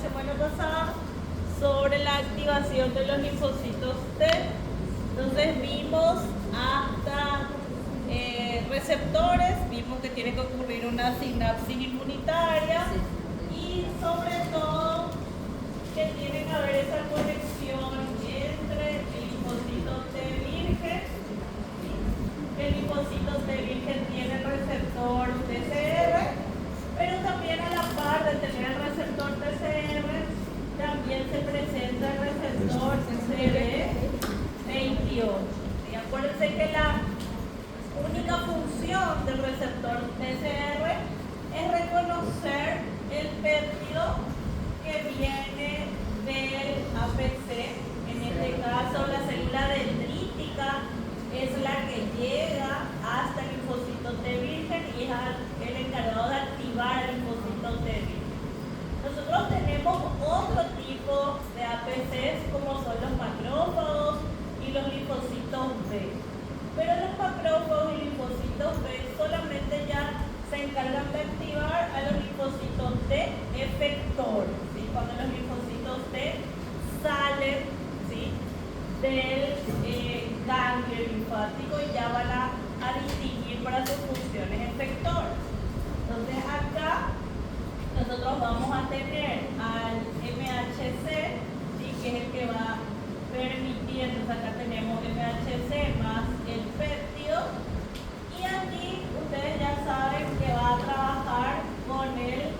semana pasada sobre la activación de los linfocitos T. Entonces vimos hasta receptores, vimos que tiene que ocurrir una sinapsis inmunitaria y sobre todo que tiene que haber esa conexión entre el linfocito T virgen. El linfocito T virgen tiene el receptor TCR, pero también a la par de tener el receptor TCR, también se presenta el receptor CD28. Y acuérdense que la única función del receptor TCR es reconocer el péptido que viene del APC. En este caso, la célula dendrítica es la que llega hasta el linfocito T virgen y es el encargado de activar el linfocito T virgen. Nosotros tenemos otro tipo de APCs como son los macrófagos y los linfocitos B. Pero los macrófagos y linfocitos B solamente ya se encargan de activar a los linfocitos T efectores, ¿sí? Cuando los linfocitos T salen, ¿sí?, del ganglio linfático y ya van a distinguir para sus funciones efectoras. Entonces acá nosotros vamos a tener al MHC, ¿sí?, que es el que va a permitir. Entonces acá tenemos MHC más el péptido y aquí ustedes ya saben que va a trabajar con el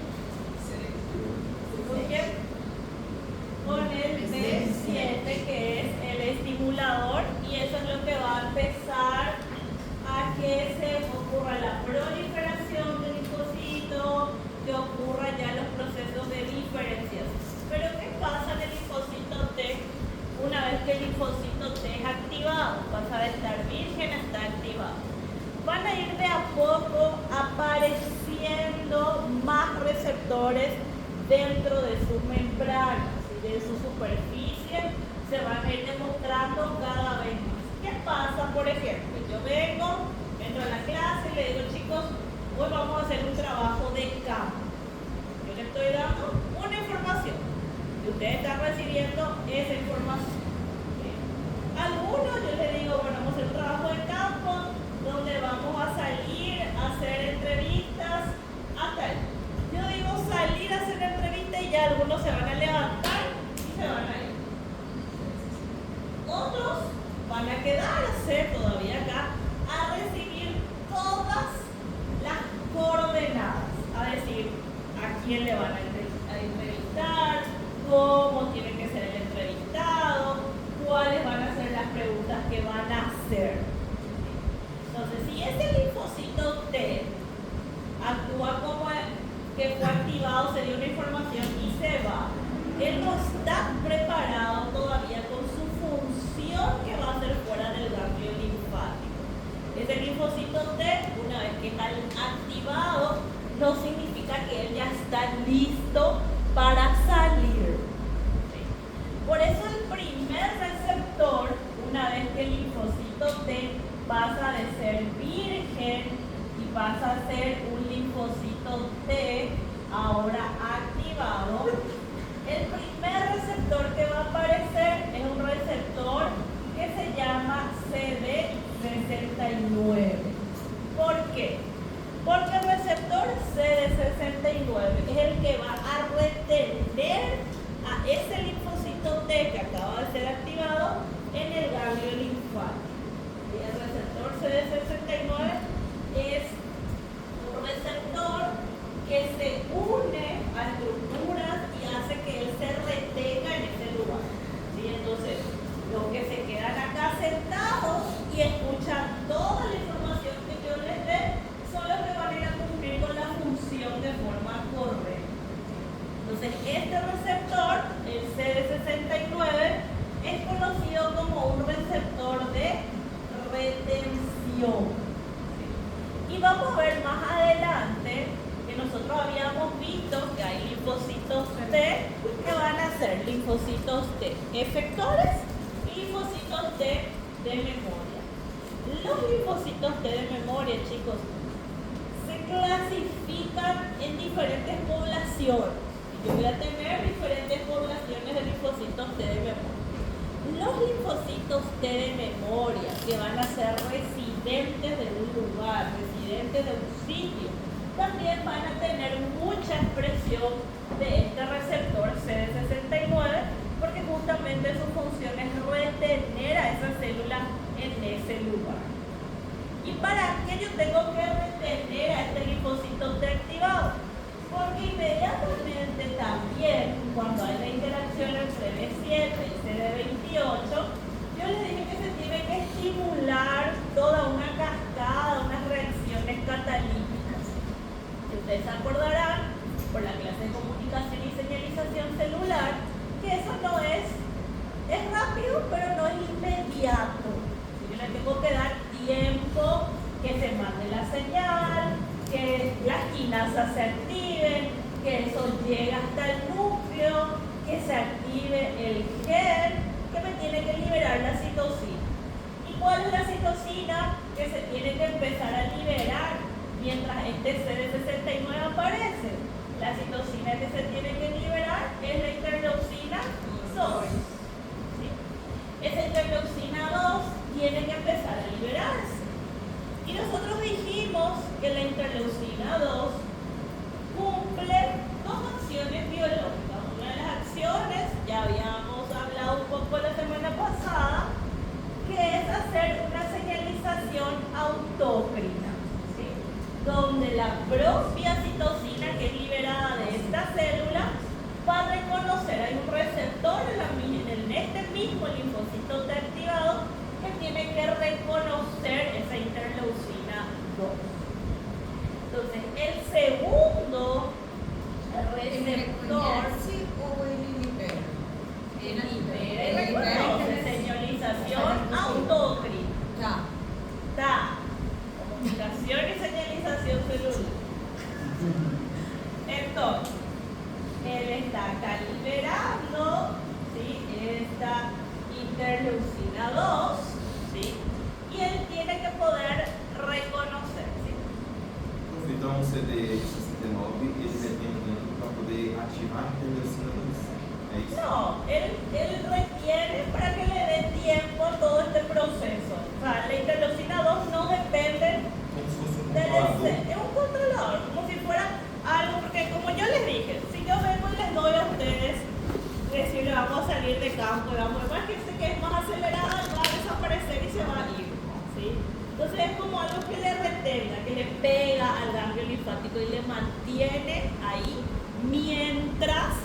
B7, que es el estimulador, y eso es lo que va a empezar a que se ocurra la proliferación del linfocito, que ocurra ya los procesos de diferenciación. Pero ¿qué pasa en el linfocito T? Una vez que el linfocito T es activado, pasa de estar virgen a estar activado, van a ir de a poco apareciendo más receptores dentro de su membrana, ¿sí?, de su superficie, se van a ir demostrando cada vez más. ¿Qué pasa? Por ejemplo, yo entro a la clase y le digo, chicos, hoy vamos a hacer un trabajo de campo. Yo les estoy dando una información y ustedes están recibiendo esa información. Algunos yo les digo, bueno, vamos a hacer un trabajo de campo donde vamos a salir a hacer entrevistas hasta ahí. Yo digo salir a hacer entrevistas y ya algunos se van a levantar y se van a ir. Otros van a quedarse todavía acá a recibir todas las coordenadas, a decir a quién le van a entrevistar, cómo tiene que ser el entrevistado, cuáles van a ser las preguntas que van a hacer. Entonces, si ese linfocito T actúa como que fue activado, se dio una información y se va, él no está preparado todavía con su función que va a ser fuera del ganglio linfático. Ese linfocito T, una vez que está activado, no significa que él ya está listo para salir. Por eso el primer receptor, una vez que el linfocito T pasa de ser virgen y pasa a ser un linfocito T ahora activado, el primer receptor que va a aparecer es un receptor que se llama CD69. ¿Por qué? Porque el receptor CD69 es el que va a retener a ese linfocito T que acaba de ser activado en el ganglio linfático. Y el receptor CD69 es un receptor que se une a estructuras y hace que él se retenga en ese lugar, ¿sí? Entonces, los que se quedan acá sentados y escuchan toda la información que yo les dé son los que van a ir a cumplir con la función de forma correcta. Entonces, este receptor, el CD69, es conocido como un receptor de retención. Y vamos a ver más adelante que nosotros habíamos visto que hay linfocitos T que van a ser linfocitos T efectores y linfocitos T de memoria. Los linfocitos T de memoria, chicos, se clasifican en diferentes poblaciones. yo voy a tener diferentes poblaciones de linfocitos T de memoria. Los linfocitos T de memoria, que van a ser residentes de un lugar, residentes de un sitio, también van a tener mucha expresión de este receptor CD69, porque justamente su función es retener a esa célula en ese lugar. ¿Y para qué yo tengo que retener a este linfocito T activado? Porque inmediatamente también, cuando hay la interacción entre CD7 y CD28, yo les dije que se tiene que estimular toda una cascada, unas reacciones catalíticas. Y ustedes se acordarán, por la clase de comunicación y señalización celular, que eso no es rápido, pero no es inmediato. Yo le tengo que dar tiempo que se mande la señal, que las quinasas se activen, que eso llegue hasta el núcleo, que se active el gen, que me tiene que liberar la citosina. ¿Y cuál es la citosina que se tiene que empezar a liberar mientras este CD69 aparece? La citosina que se tiene que liberar es la interleucina 2. ¿Sí? Esa interleucina 2 tiene que empezar a liberarse. Y nosotros dijimos que la interleucina 2 cumple dos acciones biológicas. Una de las acciones, ya habíamos hablado un poco la semana pasada, que es hacer una señalización autócrina, ¿sí? Donde la propia citosina que es liberada de esta célula va a reconocer, hay un receptor en este mismo linfocito T activado que tiene que reconocer esa interleucina 2. Entonces, el segundo receptor libera y reconoce señalización autócrina. Ta. Comunicación y señalización celular. Entonces, él está acá liberando, ¿sí? Esta interleucina 2, ¿sí? Y él tiene que poder reconocer, ¿sí? Então, o CD69, ele depende para poder ativar a interleucina 2. É isso? No, él requiere para que le dé tiempo a todo este proceso. O sea, la interleucina 2 no depende Como se fosse um del controlador. es un controlador, como si fuera algo, porque como yo les dije, si yo vengo y les doy a ustedes, decirle vamos a salir de campo, vamos, imagínense que es más acelerada, va a desaparecer y se va a ir, ¿sí? Entonces es como algo que le retenga, que le pega al ganglio linfático y le mantiene ahí mientras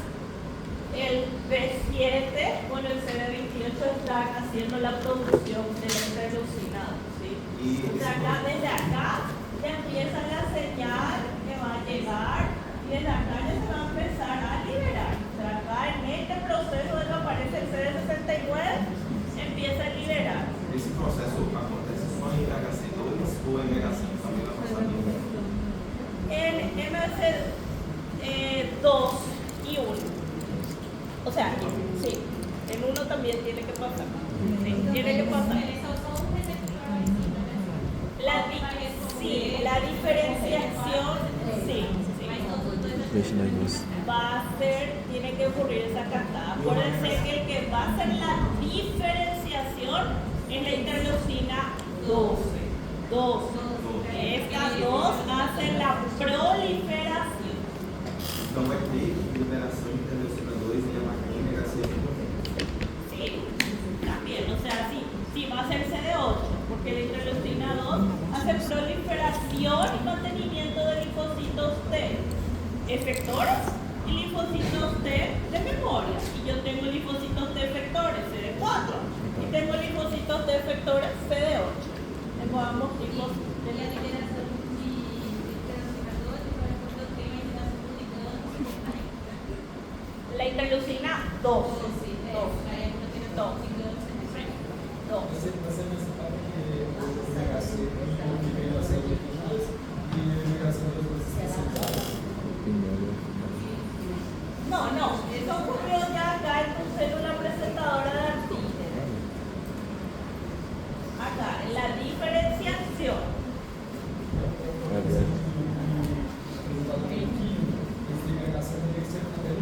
el B7 con el CD28 están haciendo la producción de la interleucina, ¿sí? O sea, acá, desde acá ya empieza la señal que va a llegar y desde acá ya se va a empezar a liberar. O sea, acá en este proceso de que aparece el CD69 empieza a liberar. Esse processo acontece só em MHC2 ou MHC também vai passar no En MC2 y 1. O sea, sí, en uno también tiene que pasar. Sí, tiene que pasar. La diferenciación, sí. Va a ser, tiene que ocurrir esa cascada. Acuérdense que el que va a hacer la diferenciación es la interleucina 12. 2. Estas dos hacen la proliferación. Então vai ter liberação de interleucina 2 e a máquina MHC. Sí, también, o sea, sí va a ser CD8, porque la interleucina 2 hace proliferación y mantenimiento de linfocitos T efectores y linfocitos T de memoria. Y yo tengo linfocitos T efectores CD4 y tengo linfocitos T efectores CD8. Tengo ambos tipos de liberación. La interleucina 2. 2. Você mencionava que o MHC que vem da célula de ginásio e o MHC das duas especializadas? No, eso ocurrió ya acá en tu célula presentadora de antígenos. Acá, en la diferenciación. Esse MHC teria que ser também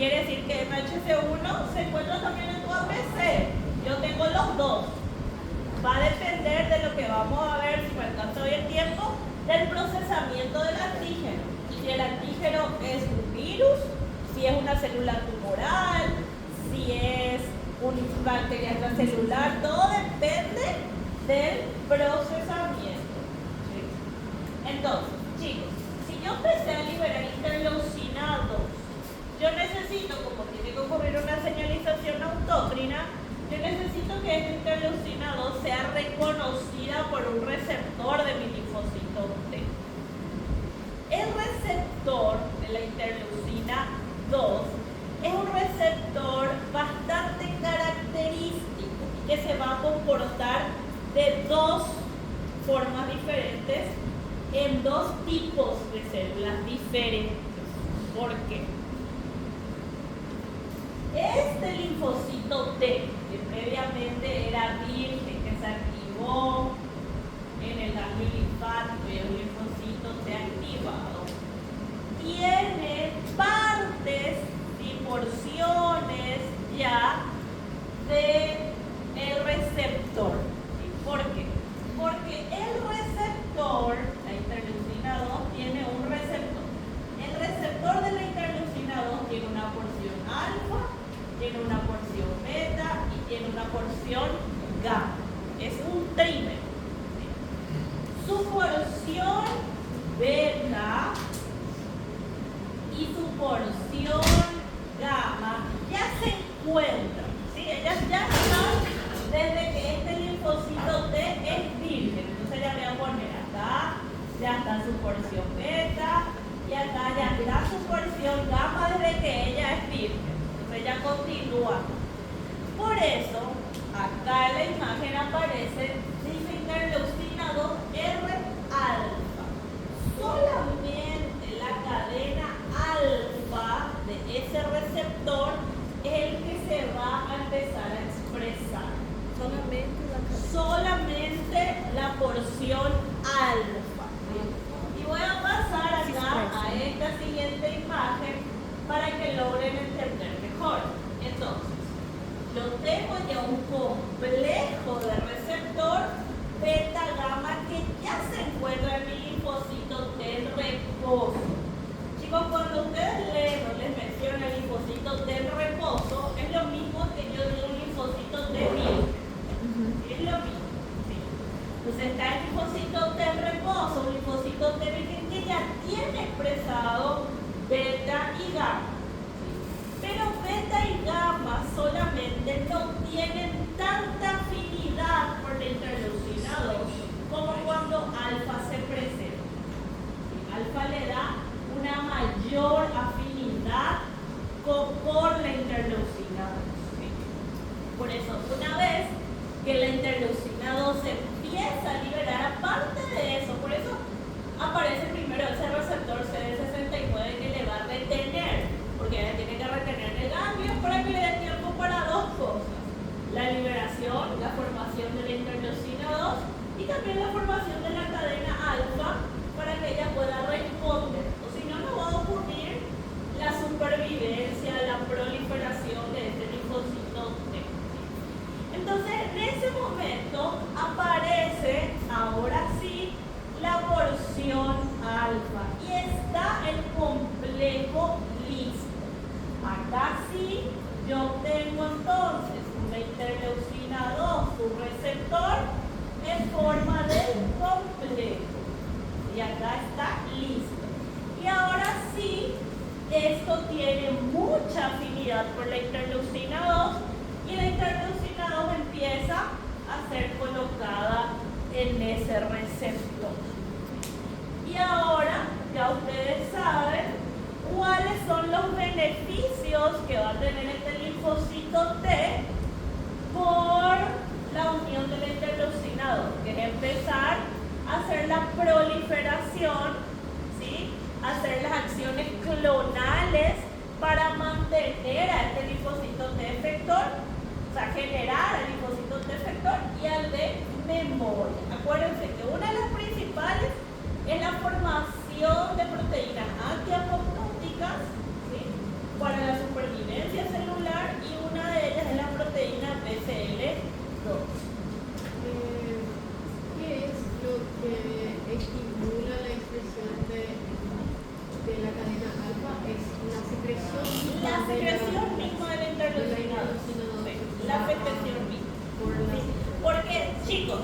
Quiere decir que MHC1 se encuentra también en tu APC. Yo tengo los dos. Va a depender de lo que vamos a ver, si me alcanza hoy el tiempo, del procesamiento del antígeno. Si el antígeno es un virus, si es una célula tumoral, si es una bacteria extracelular, todo depende del procesamiento. ¿Sí? Entonces, chicos, si yo empecé a liberar interleucina 2, yo necesito, como tiene que ocurrir una señalización autócrina, yo necesito que esta interleucina 2 sea reconocida por un receptor de mi linfocito T. El receptor de la interleucina 2 es un receptor bastante característico que se va a comportar de dos formas diferentes en dos tipos de células diferentes. ¿Por qué? Este linfocito T, que previamente era virgen, que se activó en el ganglio linfático y el linfocito T activado, tiene partes y porciones ya del receptor. ¿Por qué? Porque el receptor, la interleucina 2, tiene un receptor. El receptor de la interleucina 2 tiene una porción alfa, tiene una porción beta y tiene una porción gamma. Es un trímero. Su porción beta y su porción gamma ya se encuentran, ¿sí? Ellas ya están desde que este linfocito T es virgen. Entonces ya voy a poner acá, ya está su porción beta y acá ya está su porción gamma desde que ella es virgen. Entonces ya continúa. Por eso, acá en la imagen aparece dice interleucina 2R alfa. Solamente la cadena alfa de ese receptor es el que se va a empezar a expresar. Solamente la porción alfa. Y voy a pasar acá a esta siguiente imagen para que logren entender mejor. Entonces, yo tengo ya un complejo de receptor beta gamma que ya se encuentra en mi linfocito T en reposo. Chicos, cuando ustedes leen o les mencionan el linfocito T en reposo, es lo mismo que yo digo un linfocito T virgen. Es lo mismo. ¿Sí? Entonces está el linfocito T en reposo, un linfocito T virgen que ya tiene expresado beta y gamma. Pero beta y gamma solamente no tienen tanta afinidad por la interleucina 2 como cuando alfa se presenta. Alfa le da una mayor afinidad por la interleucina 2. Por eso, una vez que la interleucina 2 se empieza a liberar, aparte de eso, por eso aparece primero ese receptor CD69 que le va a retener. Porque ella tiene que retener el ganglio para que le dé tiempo para dos cosas: la liberación, la formación de la interleucina 2 y también la formación de la cadena alfa para que ella pueda responder. O si no, no va a ocurrir la supervivencia, la proliferación de este linfocito T. Entonces, en ese momento aparece, ahora sí, la porción alfa y está el complejo listo. Acá sí, yo tengo entonces una interleucina 2, su receptor, en forma de complejo. Y acá está listo. Y ahora sí, esto tiene mucha afinidad por la interleucina 2 y la interleucina 2 empieza a ser colocada en ese receptor. Y ahora, ya ustedes saben cuáles son los beneficios que va a tener este linfocito T por la unión de la interleucina 2, que es empezar a hacer la proliferación, ¿sí? Hacer las acciones clonales para mantener a este linfocito T efector, o sea, generar al linfocito T efector y al de memoria. Acuérdense que una de las principales es la formación de proteínas antiapoptóticas, ¿sí? Para la supervivencia la afectación B. Porque, chicos,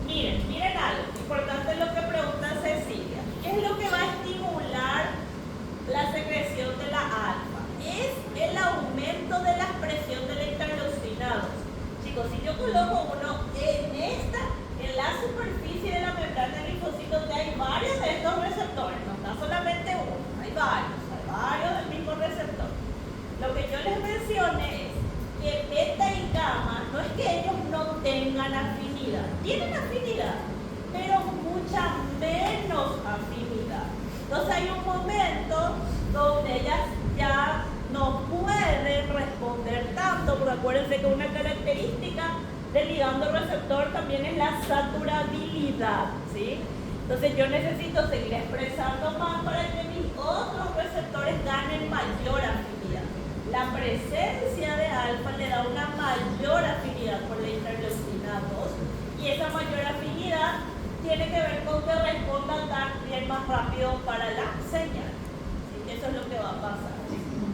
miren algo, importante lo que pregunta Cecilia. ¿Qué es lo que va a estimular la secreción de la alfa? Es el aumento de la expresión de la interleucina 2. Chicos, si yo coloco uno en la superficie de la membrana del linfocito T, hay varios de estos receptores, no está solamente uno, hay varios del mismo receptor. Lo que yo les mencioné es que beta y gamma no es que ellos no tengan afinidad, tienen afinidad, pero mucha menos afinidad. Entonces hay un momento donde ellas ya no pueden responder tanto, porque acuérdense que una característica del ligando receptor también es la saturabilidad, ¿sí? Entonces yo necesito seguir expresando más para que mis otros receptores ganen mayor afinidad. La presencia de alfa le da una mayor afinidad por la interleucina 2 y esa mayor afinidad tiene que ver con que respondan también más rápido para la señal. ¿Sí? Eso es lo que va a pasar.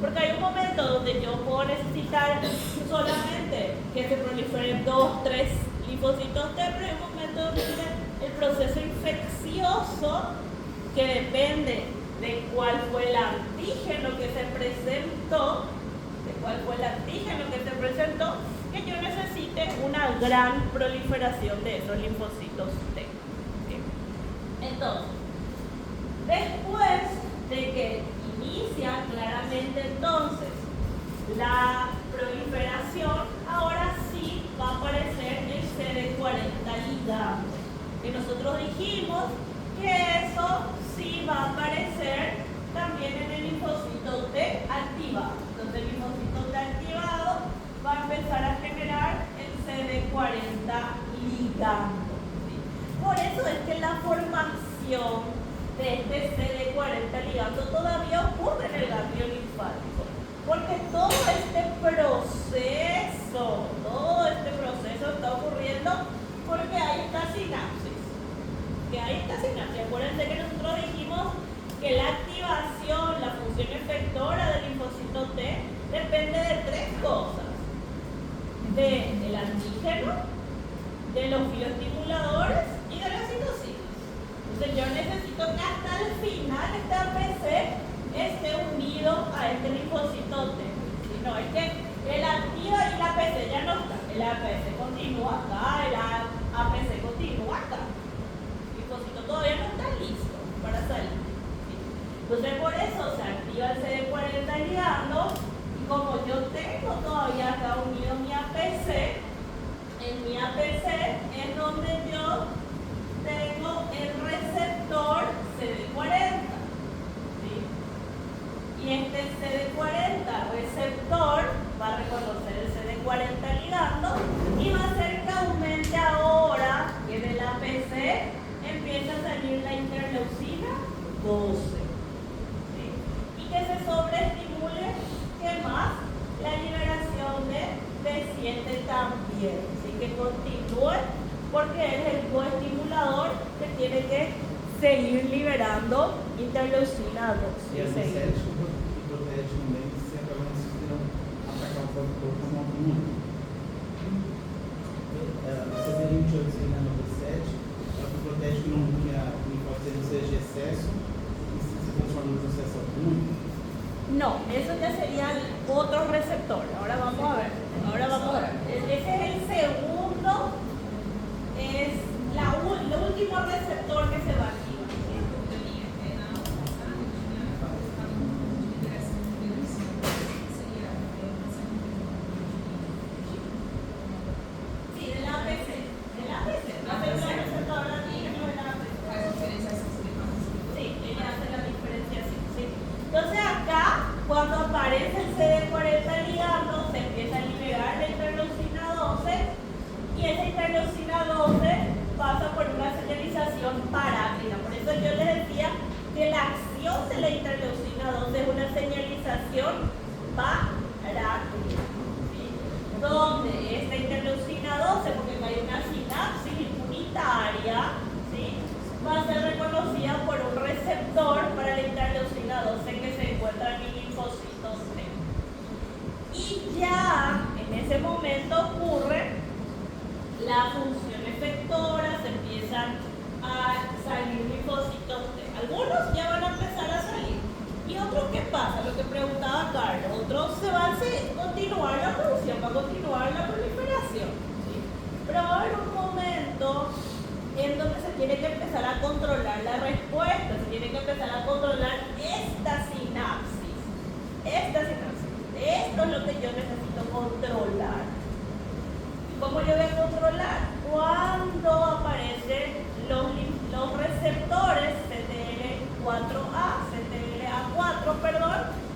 Porque hay un momento donde yo puedo necesitar solamente que se proliferen 2, 3 linfocitos T, pero hay un momento donde el proceso infeccioso, que depende de cuál fue el antígeno que se presentó, que yo necesite una gran proliferación de esos linfocitos T. ¿Sí? Entonces, después de que inicia claramente entonces la proliferación, ahora sí va a aparecer el CD40 ligando, que nosotros dijimos que eso sí va a aparecer también en el linfocito T activado. Entonces el linfocito T activado va a empezar a generar el CD40 ligando. ¿Sí? Por eso es que la formación de este CD40 ligando todavía ocurre en el ganglio linfático, porque todo este proceso está ocurriendo porque hay esta sinapsis. Acuérdense que nosotros dijimos que la activación, la función efectora del linfocito T depende de 3 cosas: del antígeno, de los bioestimuladores y de la citocina. Entonces yo necesito que hasta el final este APC esté unido a este linfocito T. Si no, es que el activa y el APC ya no está. El APC continúa acá, el APC continúa acá. El linfocito todavía no está listo para salir. ¿Sí? Entonces por eso se activa el CD40 ligando, y como yo tengo todavía acá unido mi APC, en mi APC es donde yo tengo el receptor CD40. ¿Sí? Y este CD40 receptor va a reconocer el CD40 ligando y va a hacer que aumente ahora que del APC empieza a salir la interleucina 12. ¿Sí? Y que se sobreestimule, ¿qué más? La liberación de B7 también. Así que continúe, porque es el coestimulador que tiene que seguir liberando interleucina 2. E a B7 protege também se acaba conseguindo atacar o próprio corpo como uma. A CD28 ligando a B7, ela protege que a linfócito seja excesso e se transforma no processo único. No, eso ya sería otro receptor. Ahora vamos a ver. Ese es el segundo, es el último receptor que se va a activar. Sí, del APC. La receptora antígeno del APC. Sí, ella hace la diferenciación. Sí. Entonces acá, cuando aparece el CD40 ligando, ese momento ocurre la función efectora, se empiezan a salir linfocitos T. Algunos ya van a empezar a salir. ¿Y otros qué pasa? Lo que preguntaba Carlos. Otros se van a continuar la producción, va a continuar la proliferación. ¿Sí? Pero va a haber un momento en donde se tiene que empezar a controlar la respuesta, se tiene que empezar a controlar esta sinapsis. Esta sinapsis. Esto es lo que yo necesito controlar. ¿Cómo yo voy a controlar? Cuando aparecen los receptores CTLA4,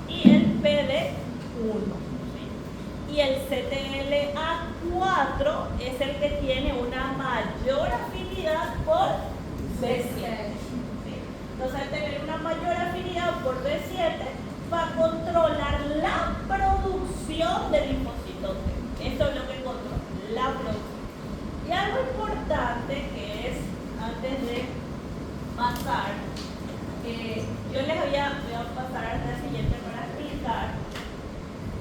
y el PD1. ¿Sí? Y el CTLA4 es el que tiene una mayor afinidad por B7. ¿Sí? Entonces, al tener una mayor afinidad por B7, va a controlar la producción de linfocitos T. Eso es lo que controla, la producción. Y algo importante que es, antes de pasar, yo les voy a pasar al siguiente para explicar.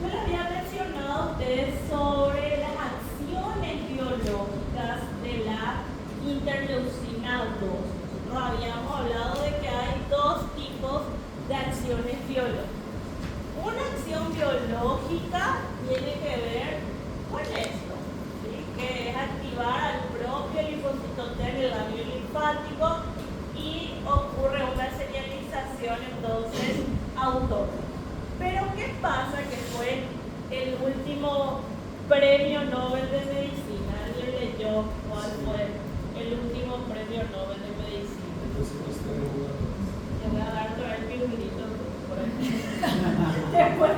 Yo les había mencionado a ustedes sobre las acciones biológicas de la interleucina 2. Nosotros habíamos hablado de que hay dos tipos de acciones biológicas. Una acción biológica tiene que ver con esto, ¿sí? Que es activar al propio linfocito T en el ganglio linfático y ocurre una señalización entonces autónoma. Pero ¿qué pasa? Que fue el último premio Nobel de Medicina. ¿Alguien leyó cuál fue el último premio Nobel de Medicina? Le voy a dar todo el pirulito por aquí. Después,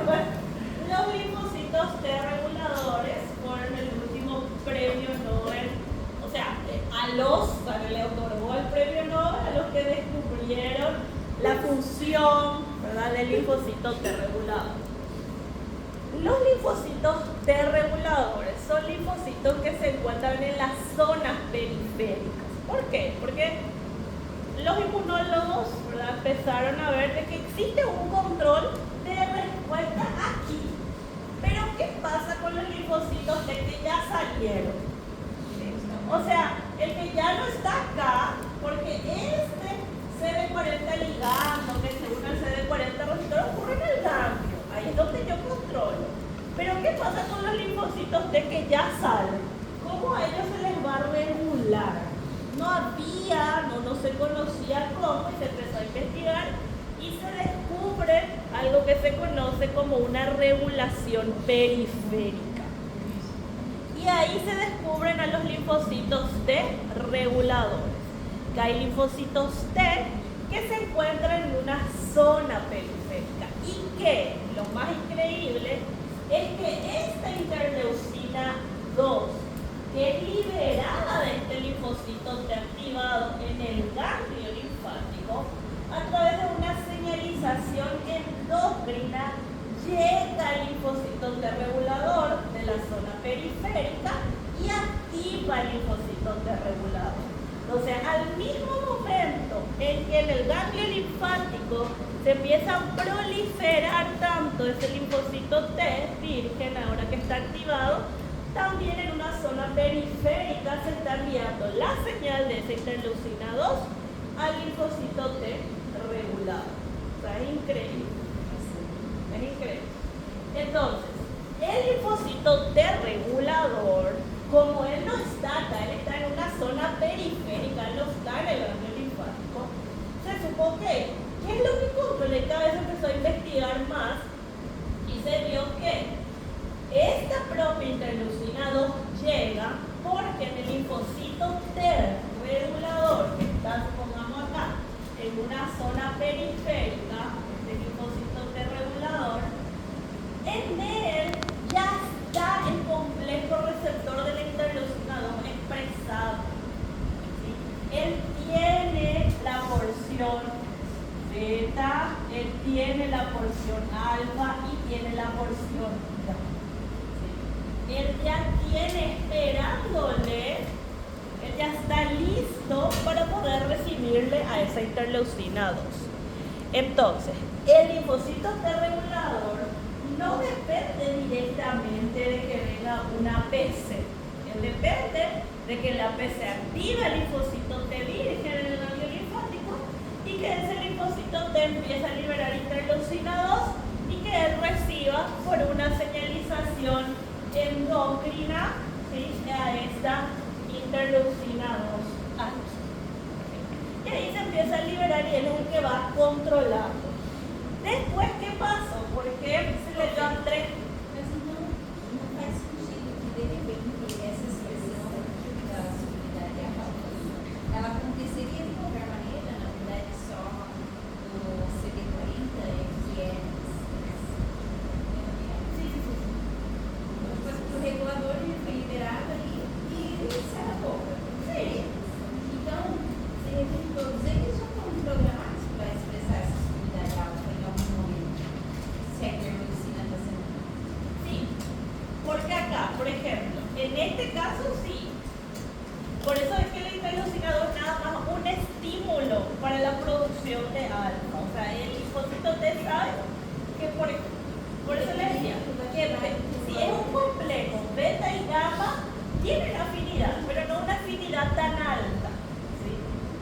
los linfocitos T reguladores fueron el último premio Nobel. O sea, se le otorgó el premio Nobel a los que descubrieron la función, ¿verdad?, del linfocito T regulador. Los linfocitos T reguladores son linfocitos que se encuentran en las zonas periféricas. ¿Por qué? Porque los inmunólogos, ¿verdad?, empezaron a ver de que existe un control de respuesta aquí. Pero ¿qué pasa con los linfocitos T que ya salieron? O sea, el que ya no está acá, porque este CD40 ligando que se une al CD40 receptor ocurre en el ganglio, ahí es donde yo controlo. Pero ¿qué pasa con los linfocitos T que ya salen? ¿Cómo a ellos se les va a regular? No se conocía cómo, y se empezó a investigar y se descubre algo que se conoce como una regulación periférica. Y ahí se descubren a los linfocitos T reguladores. Que hay linfocitos T que se encuentran en una zona periférica. Y que lo más increíble es que esta interleucina 2, que es liberada de este linfocito T activado en el ganglio linfático, a través de una señalización endocrina, llega al linfocito T regulador de la zona periférica y activa el linfocito T regulador. Entonces, al mismo momento en que en el ganglio linfático se empieza a proliferar tanto ese linfocito T virgen, ahora que está activado, también en una zona periférica se está enviando la señal de esa interleucina 2 al linfocito T regulado. O sea, es increíble. Es increíble. Entonces, el linfocito T regulador, como él no está acá, él está en una zona periférica, él no está en el ganglio linfático, se supo que, ¿qué es lo que controla? Y cada vez empezó a investigar más y se vio que esta propia interleucina 2 llega porque en el linfocito T regulador, que está, supongamos acá, en una zona periférica, este linfocito T regulador, en él ya está el complejo receptor de la interleucina 2 expresado. ¿Sí? Él tiene la porción beta, él tiene la porción alfa y tiene la porción gamma. ¿Sí? Él ya tiene esperándole, él ya está listo para poder recibirle a esa interleucina 2. Entonces, el linfocito T regulador no depende directamente de que venga una PC. Depende de que la PC active el linfocito T virgen en el ganglio linfático y que ese linfocito T empiece a liberar interleucina 2 y que él reciba por una señalización endocrina, ¿sí?, a esta interleucina 2 alfa. Y ahí se empieza a liberar y él es el que va controlando. Después, ¿qué pasó? ¿Por qué se le dio a 3? Mas não faz sentido que, de repente, essa expressão da subunidade alfa, ela aconteceria de qualquer maneira, na verdade, só no CD40, que é... Depois que o regulador ele foi liberado ali e encerra a boca. Sim. Então, de repente, todos eles já estão programados para expressar essa subunidade alfa em algum momento. Se a medicina está sendo... Sí, porque acá, por ejemplo, en este caso sí. Por eso es que el interleucinador es nada más un estímulo para la producción de alfa. O sea, el linfocito T sabe que por eso les decía que si es un complejo beta y gamma, tienen afinidad, pero no una afinidad tan alta, ¿sí?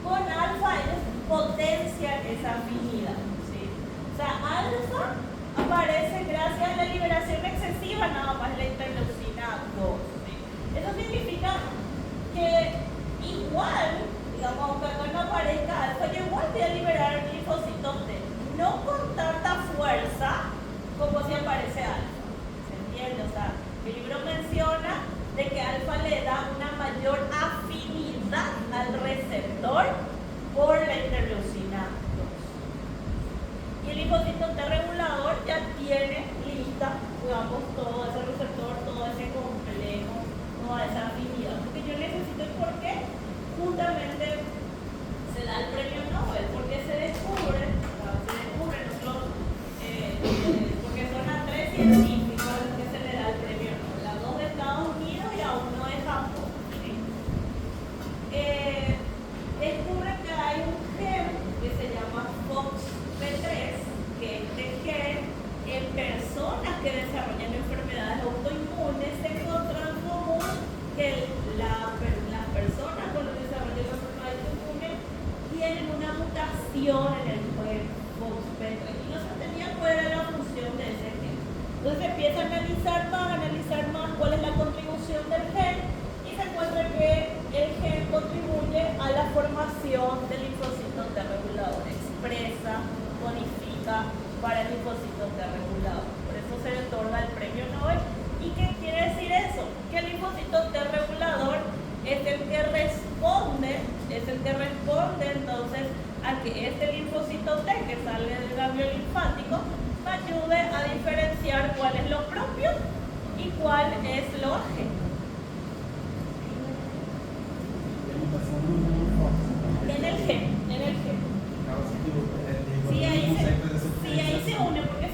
Con alfa ellos potencian esa afinidad, ¿sí? O sea, alfa aparece gracias a la liberación excesiva nada más de la interleucina 2, ¿sí? Eso significa que igual, digamos, aunque acá no aparezca alfa, yo igual voy a liberar el linfocito T, no con tanta fuerza como si aparece alfa. ¿Se entiende? O sea, el libro menciona de que alfa le da una mayor afinidad al receptor por la interleucina 2. Y el linfocito T regulador ya tiene lista, digamos, todo ese receptor, todo ese complejo, toda esa afinidad. Porque yo necesito el por qué justamente se da el premio Nobel, porque se descubre nosotros, porque son a 3 científicos a los que se le da el premio Nobel, a 2 de Estados Unidos y a 1 de Japón, ¿sí? Descubre que hay un gen que se llama FOXP3, que este gen en personas que desarrollan enfermedades autoinmunes se encontró en común que las personas con los desarrollo de enfermedades autoinmunes tienen una mutación en el gen FOXP3 y no se tenía cuál era la función de ese gen. Entonces se empieza a analizar más cuál es la contribución del gen y se encuentra que el gen contribuye a la formación del linfocito T regulador, expresa, modifica para el linfocito T regulador. Por eso se le otorga el premio Nobel. ¿Y qué quiere decir eso? Que el linfocito T regulador es el que responde entonces a que este linfocito T que sale del ganglio linfático me ayude a diferenciar cuál es lo propio y cuál es lo ajeno. En el gen. Sí, ahí se une, porque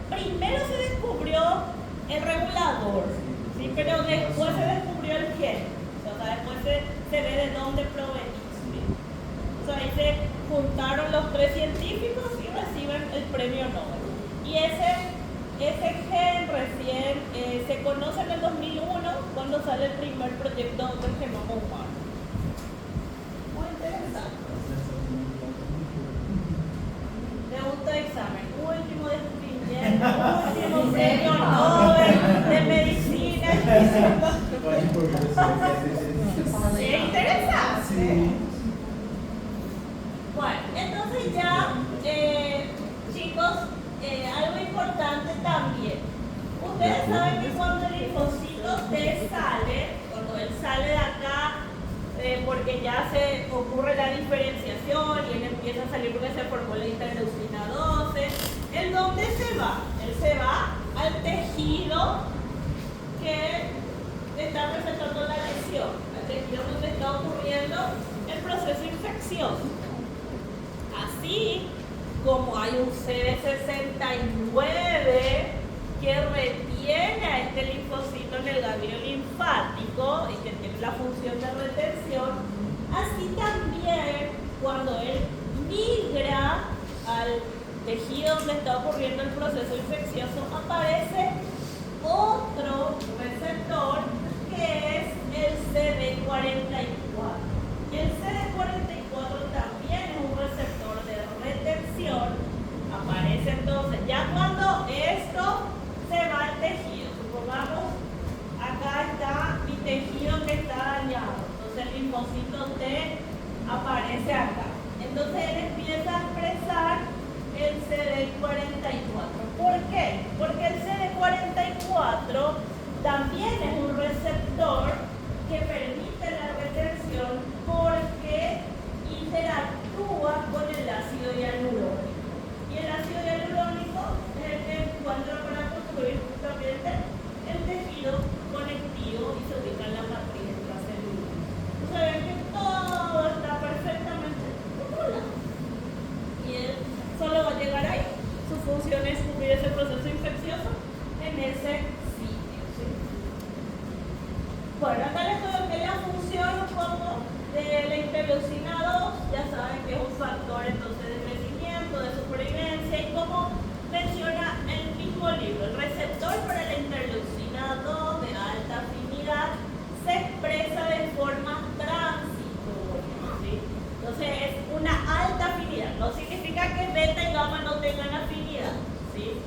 primero se descubrió el regulador, ¿sí? Pero después se descubrió el gen. O sea, después se ve de dónde provenía, ¿sí? O sea, ahí se juntaron los 3 científicos y reciben el premio Nobel. Y ese gen recién se conoce en el 2001 cuando sale el primer proyecto del genoma humano. Muy interesante. Pregunta de examen. Último descubrimiento, último premio Nobel de medicina. ¿Es interesante? Sí. Bueno, entonces ya, chicos, algo importante también. Ustedes saben que cuando el linfocito T sale, cuando él sale de acá, porque ya se ocurre la diferenciación y él empieza a salir porque se formó la interleucina 12, ¿el dónde se va? Él se va al tejido que está presentando la lesión, al tejido donde está ocurriendo el proceso infeccioso. Así como hay un CD69 que retiene a este linfocito en el ganglio linfático y que tiene la función de retención, así también cuando él migra al tejido donde está ocurriendo el proceso infeccioso aparece otro receptor famosito T aparece acá. Entonces él empieza a expresar el CD44. ¿Por qué? Porque el CD44 también es un receptor que permite la retención porque interactúa con el ácido hialurónico. Y el ácido hialurónico es el que encuentra para construir justamente el tejido conectivo y se ubica en la matriz intracelular. Ustedes ven que todo está perfectamente controlado. Y él solo va a llegar ahí. Su función es cubrir ese proceso infeccioso en ese sitio. ¿Sí? Bueno, acá les doy la función un poco de la interleucina 2. Ya saben que es un factor entonces de crecimiento, de supervivencia, y como menciona el mismo libro, el receptor para la interleucina 2 de alta afinidad se expresa de forma transitoria. ¿Sí? Entonces es una alta afinidad, no significa que beta y gamma no tengan afinidad. ¿Sí?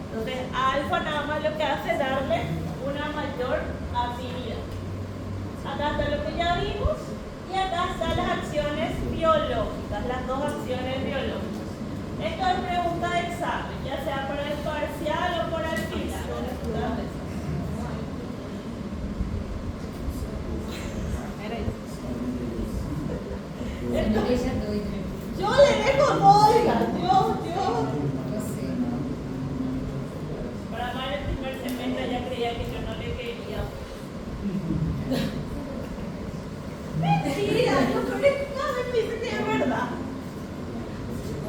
Entonces alfa nada más lo que hace es darle una mayor afinidad. Acá está lo que ya vimos y acá están las acciones biológicas, las dos acciones biológicas. Esto es pregunta de examen, ya sea para el parcial o para el final. Yo le dejo todo, yo. Para mal el primer semestre ya creía que yo no le quería. Mentira, yo conectaba y dice que es verdad.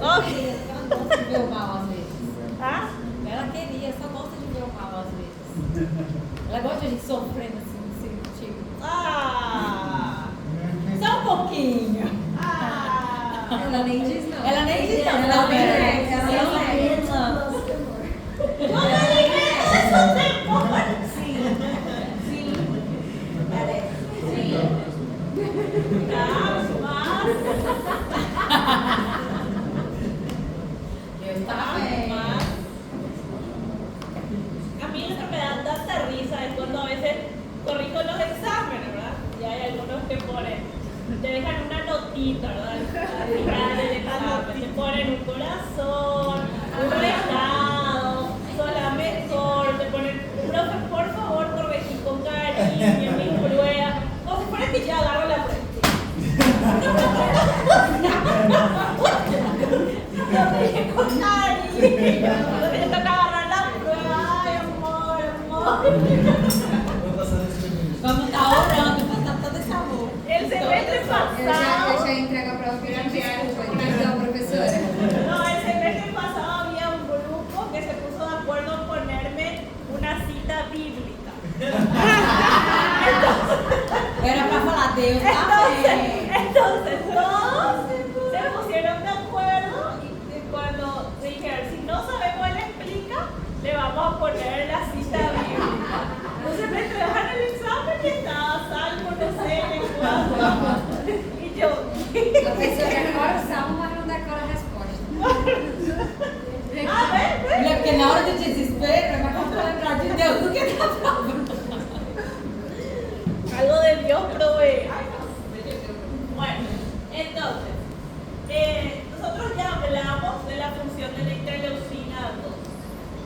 Ok. Ela gosta de ver o mal às vezes. ¿Ah? Ela queria, só gosta de ver o mal às vezes. Ela gosta de a gente sofrendo assim, tipo. Ah! Só um pouquinho. Ah! Ela nem diz não. Ela nem diz não. Ela nem Ela diz. nem Ela diz. nem diz. ¡No me digas eso, tempo! Sí. Sí. Parece. Sim. Calma! Eu estava bem. Calma. A mí lo que me da tanta risa es cuando a veces corrijo los exámenes, ¿verdad? Y hay algunos que ponen, te dejan una notita, ¿verdad? Al final del examen, te ponen un corazón, un recado, sos la mejor, te ponen, profe, por favor, corregí con cariño, mi prueba, como si fuera que ya agarro la prueba. No te dije con cariño, no te toca agarrar la prueba, ay, amor, amor. Vou passar nesse primeiro. Vamos estar orando para estar todo esse amor. El semestre Eu já pasado, entrego a prova pedindo desculpa. Perdão, professora. no, el semestre pasado había un grupo que se puso de acuerdo en ponerme una cita bíblica. Era para falar, Deus tá bem. Entonces todos se pusieron de acuerdo y cuando dijeron, si no sabe cuál explica, le vamos a poner la cita bíblica. Entonces me entregaron el examen y estaba salvo, no sé, en cuánto. Y yo, A pessoa decora o salmo, mas não decora a resposta. a ver, Porque na hora do desespero, é mais fácil lembrar de Deus do que da prova. algo de Dios provee. Ay, no. Bueno, entonces, nosotros ya hablamos de la función de la interleucina 2,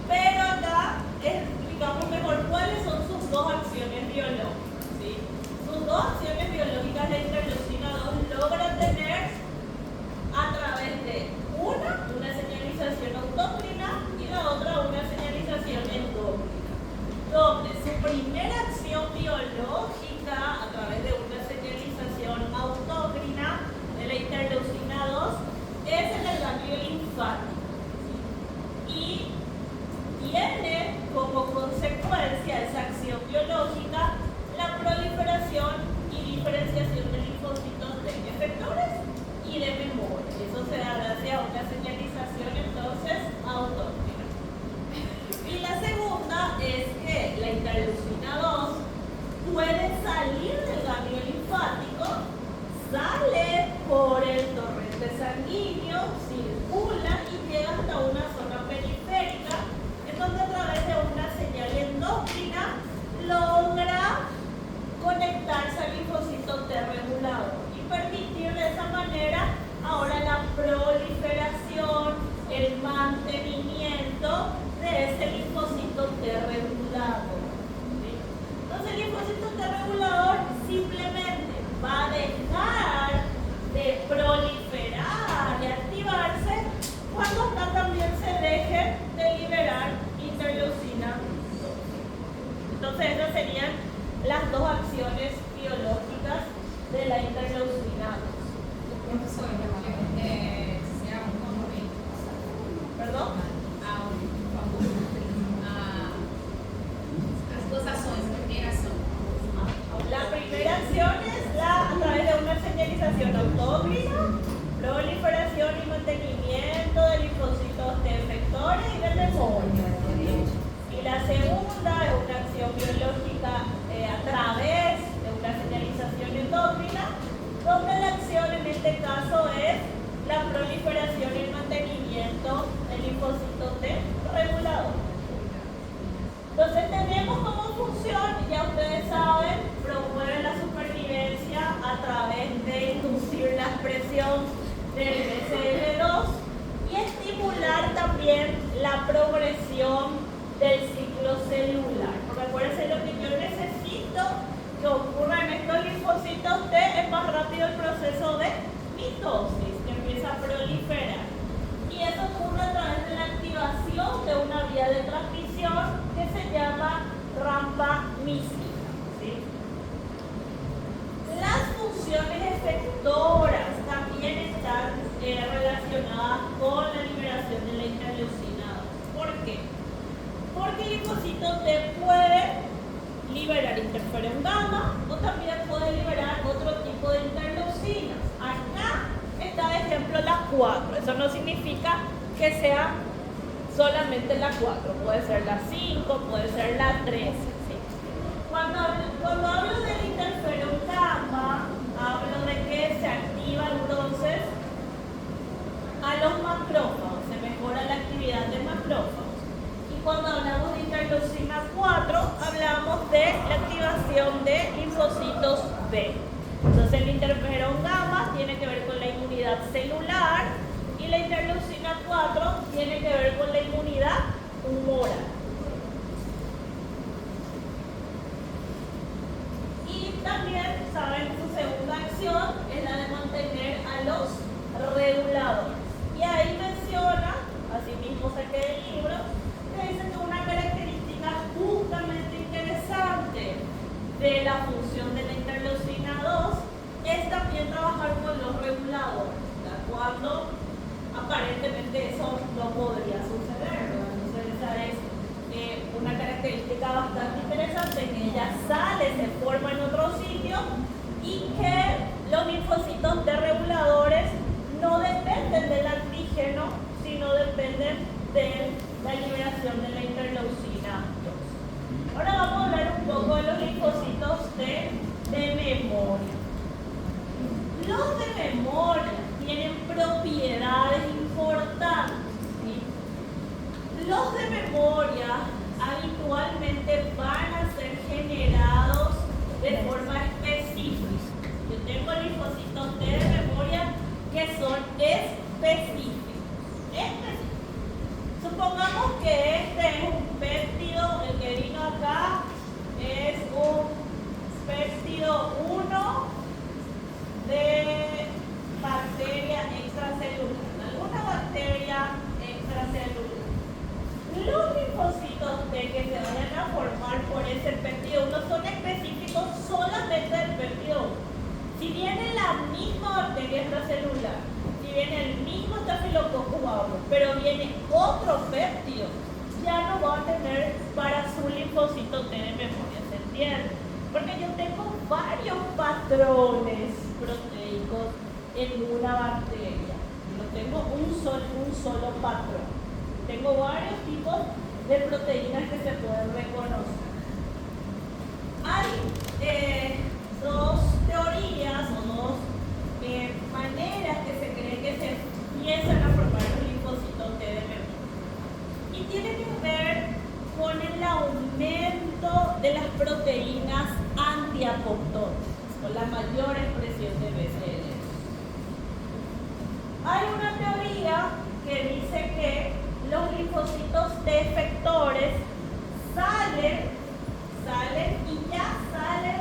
pero acá explicamos mejor cuáles son sus dos acciones biológicas. ¿Sí? Sus dos acciones biológicas de interleucina 2 logran tener a través de una señalización autócrina y la otra una señalización endócrina, donde su primera acción biológica a través de una señalización autócrina de la interleucina 2 es en el ganglio linfático. ¿Sí? Y tiene como consecuencia esa acción biológica la proliferación y diferenciación de linfocitos de efectores y de memoria. Eso se da gracias a una señalización entonces autócrina. Y la segunda es que la interleucina 2 puede salir del ganglio linfático, sale por el torrente sanguíneo, circula y llega hasta una zona periférica, en donde a través de una señal Entonces esas serían las dos acciones biológicas de la interleucina 2. Professor, sea un componente. ¿Perdón? As duas ações, a primeira ação. La primera acción es a través de una señalización autócrina, proliferación y mantenimiento de linfocitos T efectores y de memoria. Y la segunda es una acción biológica a través de una señalización endocrina, donde la acción en este caso es la proliferación y el mantenimiento del linfocito T regulador. Entonces tenemos como función, ya ustedes saben, promueve la supervivencia a través de inducir la expresión del BCL2 y estimular también la progresión del ciclo celular. Porque acuérdense, lo que yo necesito que ocurra en estos linfocitos T es más rápido el proceso de mitosis, que empieza a proliferar. Y eso ocurre a través de la activación de una vía de transmisión que se llama rampa mística. ¿Sí? Las funciones efectoras también están relacionadas con la liberación de la interleucina 2. ¿Por qué? Porque el linfocito T puede liberar interferón gamma o también puede liberar otro tipo de interleucinas. Acá está de ejemplo la 4. Eso no significa que sea solamente la 4. Puede ser la 5, puede ser la 13. ¿Sí? Cuando hablo del interferón gamma, hablo de que se activa entonces a los macrófagos, se mejora la actividad de macrófagos. Y cuando hablamos de interleucina 4, hablamos de la activación de linfocitos B. Entonces el interferón gamma tiene que ver con la inmunidad celular y la interleucina 4 tiene que ver con la inmunidad humoral. Y también, saben, su segunda acción es la de mantener a los reguladores. Y ahí menciona, así mismo saqué del libro, que dice que una característica justamente interesante de la función de la interleucina 2 es también trabajar con los reguladores, ¿verdad? Cuando aparentemente eso no podría suceder, ¿verdad? Entonces esa es una característica bastante interesante, que ella sale, se forma en otro sitio y que los linfocitos T reguladores no dependen del antígeno, sino dependen de la liberación de la interleucina 2. Ahora vamos a hablar un poco de los linfocitos T de memoria. Los de memoria tienen propiedades importantes. ¿Sí? Los de memoria habitualmente van a ser generados de forma específica. Yo tengo linfocitos T de memoria que son específicos. Supongamos que este es un péptido, el que vino acá es un péptido 1 de bacteria extracelular, alguna bacteria extracelular. Los linfocitos T que se vayan a formar por ese péptido 1 son específicos solamente del péptido 1. Si viene la misma bacteria extracelular, si viene el mismo Staphylococcus aureus, pero viene otro péptido, ya no va a tener para su linfocito T de memoria, ¿se entiende? Porque yo tengo varios patrones proteicos en una bacteria. No tengo un solo patrón. Tengo varios tipos de proteínas que se pueden reconocer. Hay dos teorías o dos maneras que se cree que se empiezan a formar los linfocitos T de memoria. Y tiene que ver con el aumento de las proteínas antiapoptóticas, con la mayor expresión de BCL. Hay una teoría que dice que los linfocitos T efectores salen y ya salen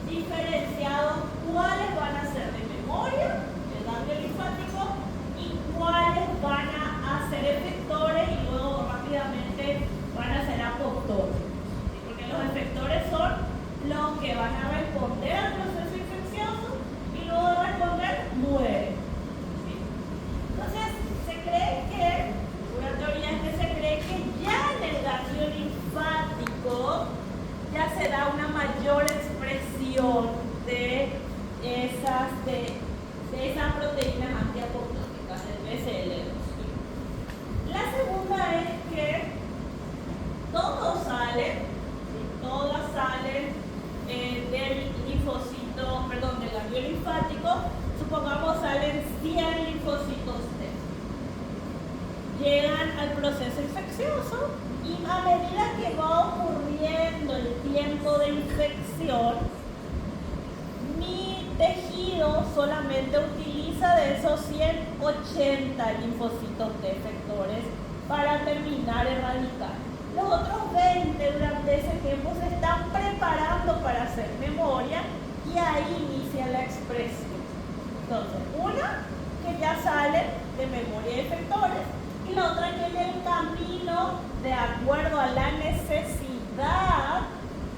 diferenciados cuáles van a ser de memoria, el ganglio linfático, y cuáles van a ser efectores y luego rápidamente van a ser apoptóticos. Porque los efectores habrá una mayor expresión de esas proteínas antiapoptóticas, del BCL2. La segunda es que todas salen del linfocito, perdón, del ganglio linfático. Supongamos salen 100 linfocitos T. Llegan al proceso infeccioso y a medida que va ocurriendo el tiempo de infección, mi tejido solamente utiliza de esos 180 linfocitos T efectores para terminar erradicar. Los otros 20 durante ese tiempo se están preparando para hacer memoria y ahí inicia la expresión. Entonces, una que ya sale de memoria de efectores y la otra que en el camino, de acuerdo a la necesidad,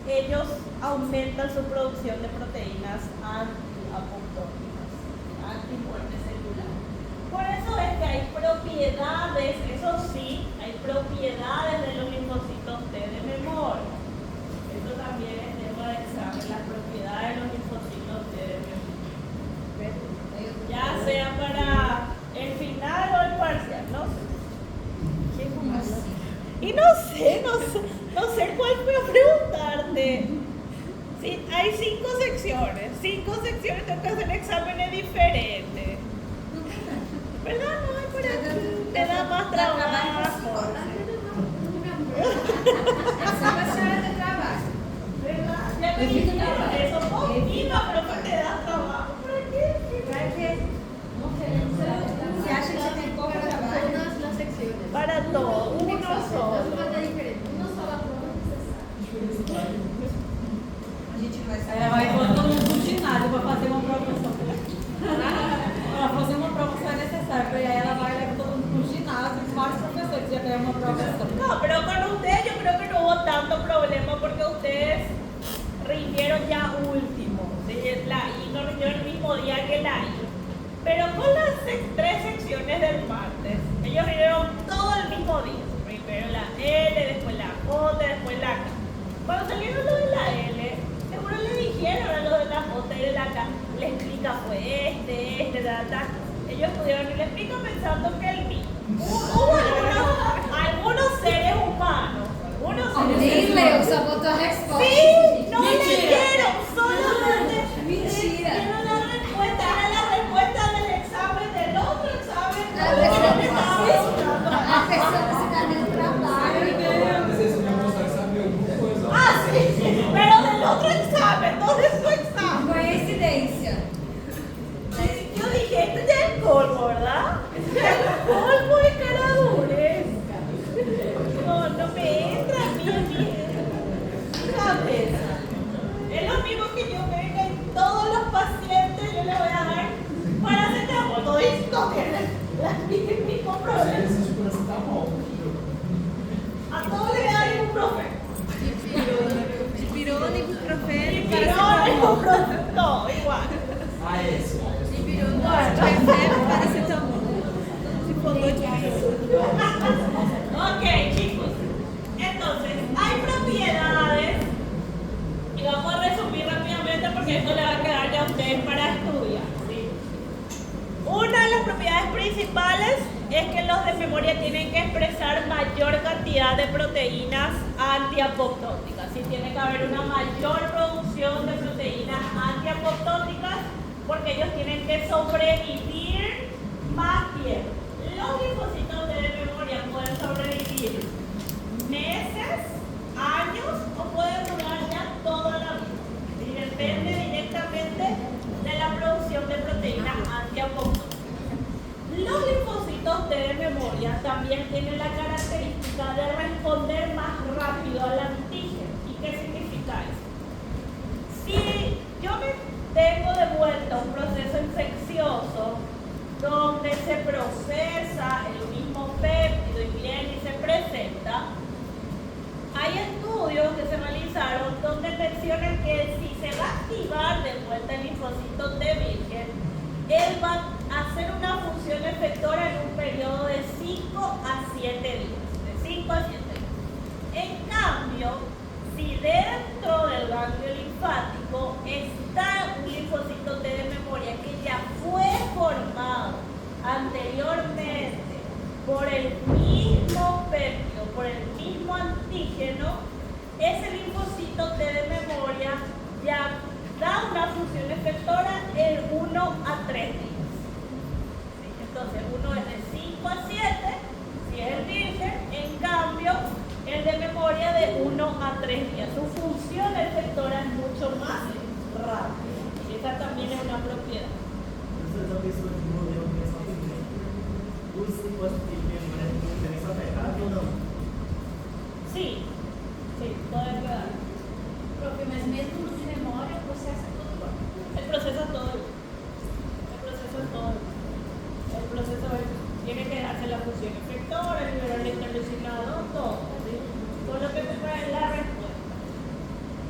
ellos aumentan su producción de proteínas antiapoptóticas, antimuerte celular. Por eso es que hay propiedades, eso sí, hay propiedades de los linfocitos T de memoria. Eso también es tema de examen, las propiedades de los linfocitos T de memoria. Ya sea para el final o el parcial, no sé. Y no sé cuál fue a preguntarte. Sí, hay 5 secciones, tengo que hacer exámenes diferentes. ¿Verdad? No hay por aquí. Te da más trabajo. ¿Verdad? Ya me dijeron eso, poquito, pero que te da trabajo. ¿Por qué? Se acha que você tem pouco trabalho. Todas las secciones. Para todo, uno solo. Uma só prova necessária. A gente não vai saber. Ela vai pôr todo mundo no ginásio para fazer uma prova só. Para fazer uma prova só é necessário. Porque aí ela vai levar todo mundo no ginásio, vários professores que já querem uma prova só. No, pero con ustedes yo creo que no hubo tanto problema porque ustedes rindieron ya último, ¿sí? Y no rindieron el mismo día que la I. Pero con las 3 secciones del martes, ellos rindieron todo el mismo día. Primero la L, después la J, después la K. Cuando salieron los de la L, seguro le dijeron a los de la J y de la K, la explica fue data. Ellos pudieron y le explico pensando que el mismo. Hubo algunos seres humanos. Nem leu, só botou a resposta. Sí, no leyeron, solamente Mentira. dieron la respuesta, era la respuesta del examen, del otro examen. A pessoa está dando trabalho. Mas esse meu mostrado sabe alguma coisa. Ah, sí, pero del otro examen, no de su examen. Coincidência. Yo dije, este ya es polvo, ¿verdad? Este ya es polvo de caradures. No me entra a mí en mi cabeza. Es lo mismo que yo venga y todos los pacientes yo le voy a dar paracetamol. Todo esto tiene el mismo Mas problema. existe paracetamol. A todos le voy a dar ibuprofeno. Dipirona, ibuprofeno e Dipirona, ibuprofeno, todo igual. Ah, esse. Dipirona, paracetamol. Ok, chicos. Entonces, hay propiedades, y vamos a resumir rápidamente porque esto le va a quedar ya a ustedes para estudiar. ¿Sí? Una de las propiedades principales es que los de memoria tienen que expresar mayor cantidad de proteínas antiapoptóticas. Sí, tiene que haber una mayor producción de proteínas antiapoptóticas porque ellos tienen que sobrevivir más tiempo. Los linfocitos de memoria pueden sobrevivir meses, años o pueden durar ya toda la vida. Y depende directamente de la producción de proteínas antiapoptóticas. Los linfocitos T de memoria también tienen la característica de responder más rápido al antígeno. ¿Y qué significa eso? Si yo me tengo de vuelta un proceso infeccioso donde se procesa el mismo péptido y viene y se presenta, hay estudios que se realizaron donde mencionan que si se va a activar de vuelta el linfocito T virgen, él va a hacer una función efectora en un periodo de 5 a 7 días. De 5 a 7 días. En cambio, si dentro del ganglio por el mismo péptido, por el mismo antígeno, ese linfocito T de memoria ya da una función efectora en 1 a 3 días. ¿Sí? Entonces, uno es de 5 a 7, si es el virgen, en cambio, el de memoria de 1 a 3 días. Su función efectora es mucho más rápida. Y esa también es una propiedad. Essa pessoa desenvolveu a pensão também. Os dispositivos de memória de diferença afetada ou não? Sí, sí, puede quedar. Profe, mas mesmo no de memória, o processo é todo igual. El proceso es todo. El proceso es todo. El proceso tiene que darse la función efectora, liberar el interleucinado, todo. ¿Sí? Todo lo que te trae la respuesta.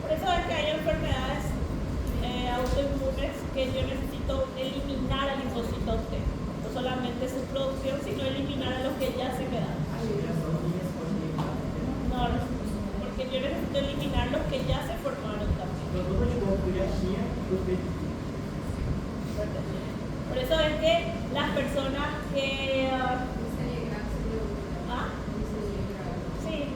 Por eso es que hay enfermedades autoinmunes que yo necesito eliminar al linfocito T. No solamente su producción, sino eliminar a los que ya se quedaron. A geração não responde No, no, porque yo necesito eliminar los que ya se formaron también. então todo anticorpo que já tinha, eu perdi. Por eso es que las personas que... ¿Ah? Sí,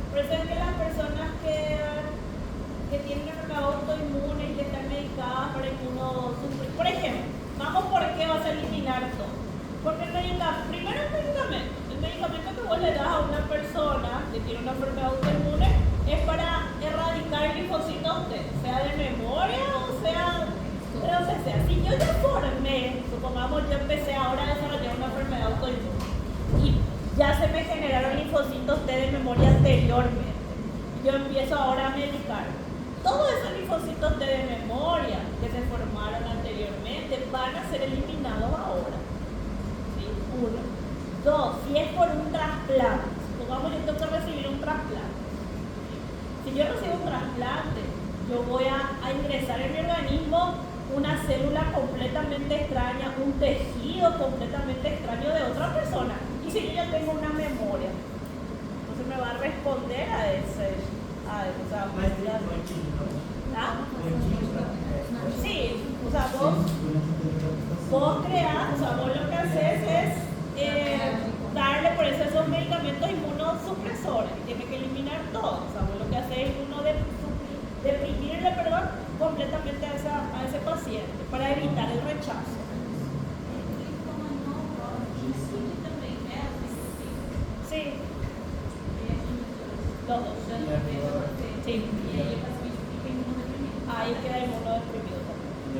por eso es que las personas que tienen enfermedad autoinmune y que están medicadas para inmunosupresión, por ejemplo, vamos por qué vas a eliminar todo. Porque primero el medicamento que vos le das a una persona que tiene una enfermedad autoinmune es para erradicar el linfocito T, sea de memoria o sea de donde sea. Si yo ya formé, supongamos yo empecé ahora a desarrollar una enfermedad autoinmune y ya se me generaron linfocitos T de memoria anteriormente, yo empiezo ahora a medicar. Todos esos linfocitos T de memoria que se formaron anteriormente van a ser eliminados ahora. ¿Sí? 1. 2. Si es por un trasplante, supongamos yo tengo que recibir un trasplante. ¿Sí? Si yo recibo un trasplante, yo voy a ingresar en mi organismo una célula completamente extraña, un tejido completamente extraño de otra persona. Y si yo ya tengo una memoria, entonces me va a responder a ese. O sea, Mas tem um antigo, não? ¿Ah? Um antigo para Sí, o sea, vos creás, o sea, vos lo que haces es darle por eso esos medicamentos inmunosupresores y tiene que eliminar todo. O sea, vos lo que haces es deprimirle, completamente a ese paciente para evitar el rechazo. Sí. Los dos. Sí. Ahí queda inmunodeprimido también.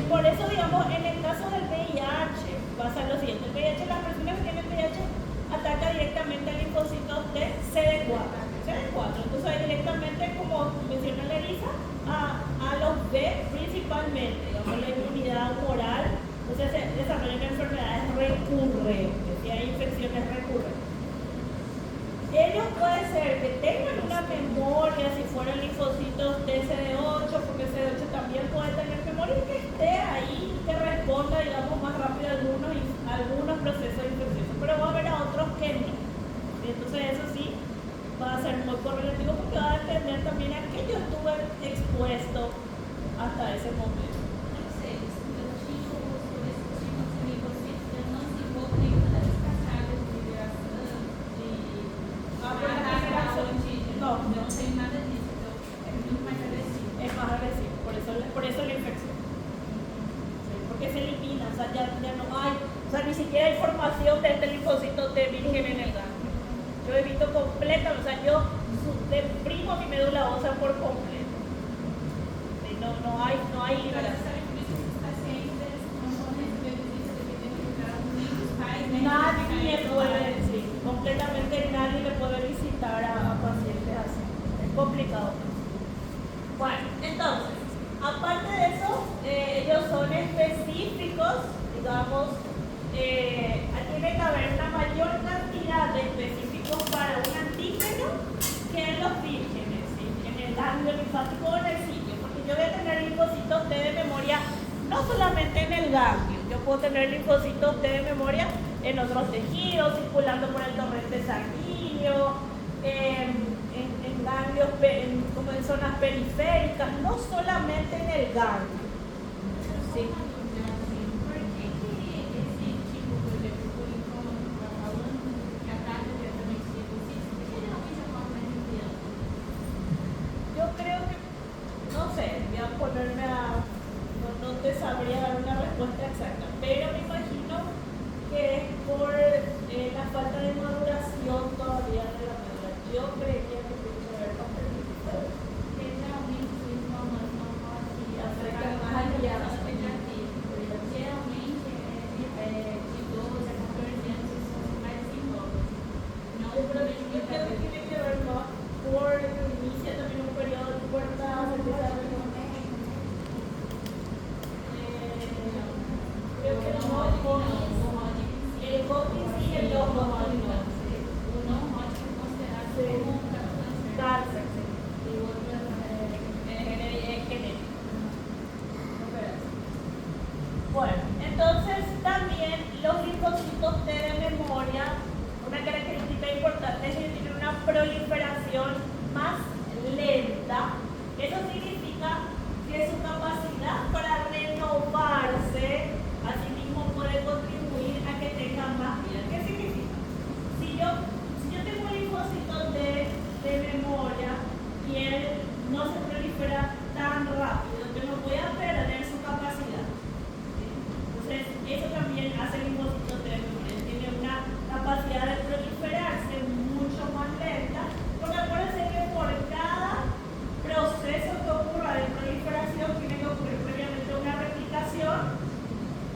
Por eso, digamos, en el caso del VIH, pasa lo siguiente. El VIH, las personas que tienen VIH ataca directamente al linfocito T CD4. Entonces, ahí directamente, como menciona Larisa, a los B principalmente, digamos, la inmunidad humoral. Entonces, se desarrollan enfermedades recurrentes, si hay infecciones recurrentes. Ellos puede ser que tengan una memoria, si fueron linfocitos TCD8, porque CD8 también puede tener memoria y que esté ahí, que responda, digamos, más rápido a algunos procesos infecciosos, pero va a haber a otros que no. Entonces eso sí va a ser muy correlativo porque va a depender también a qué yo estuve expuesto hasta ese momento. No tem nada disso, então é muito mais agresivo. Es más agresivo, por eso la infección. Sí, porque se elimina, o sea, ya no hay, o sea, ni siquiera hay formación de este linfocito T virgen en el ganglio. Yo evito completamente, o sea, yo deprimo mi médula ósea por completo. Sí, no hay liberación. Nadie puede, sí, completamente nadie le puede visitar a pacientes así. Es complicado. Bueno, entonces, aparte de eso, ellos son específicos, digamos, tiene que haber una mayor cantidad de específicos para un antígeno que en los vírgenes, ¿sí? En el ganglio linfático o en el sitio, porque yo voy a tener linfocitos T de memoria no solamente en el ganglio, yo puedo tener linfocitos T de memoria en otros tejidos, circulando por el torrente sanguíneo, en ganglios, como en zonas periféricas, no solamente en el ganglio. ¿Sí? te sabría dar una respuesta exacta, pero me imagino que es por la falta de maduración todavía de la médula. Yo creería que tiene que ver con el yo creo que tiene que ver más por que inicia también un periodo de pubertad, creo que no, el Hawkins y el homónimo. Cáncer, genético. Bueno, entonces también los linfocitos T de memoria, una característica importante es que tienen una proliferación más lenta. Eso significa que su capacidad para renovarse, asimismo, puede contribuir a que tengan más vida. ¿Qué significa? Si yo tengo un linfocito de memoria y él no se prolifera tan rápido, que no voy a perder su capacidad. Entonces, eso también hace el linfocito de memoria. Tiene una capacidad de proliferarse mucho más lenta, porque acuérdense que por cada proceso que ocurra de proliferación tiene que ocurrir previamente una replicación,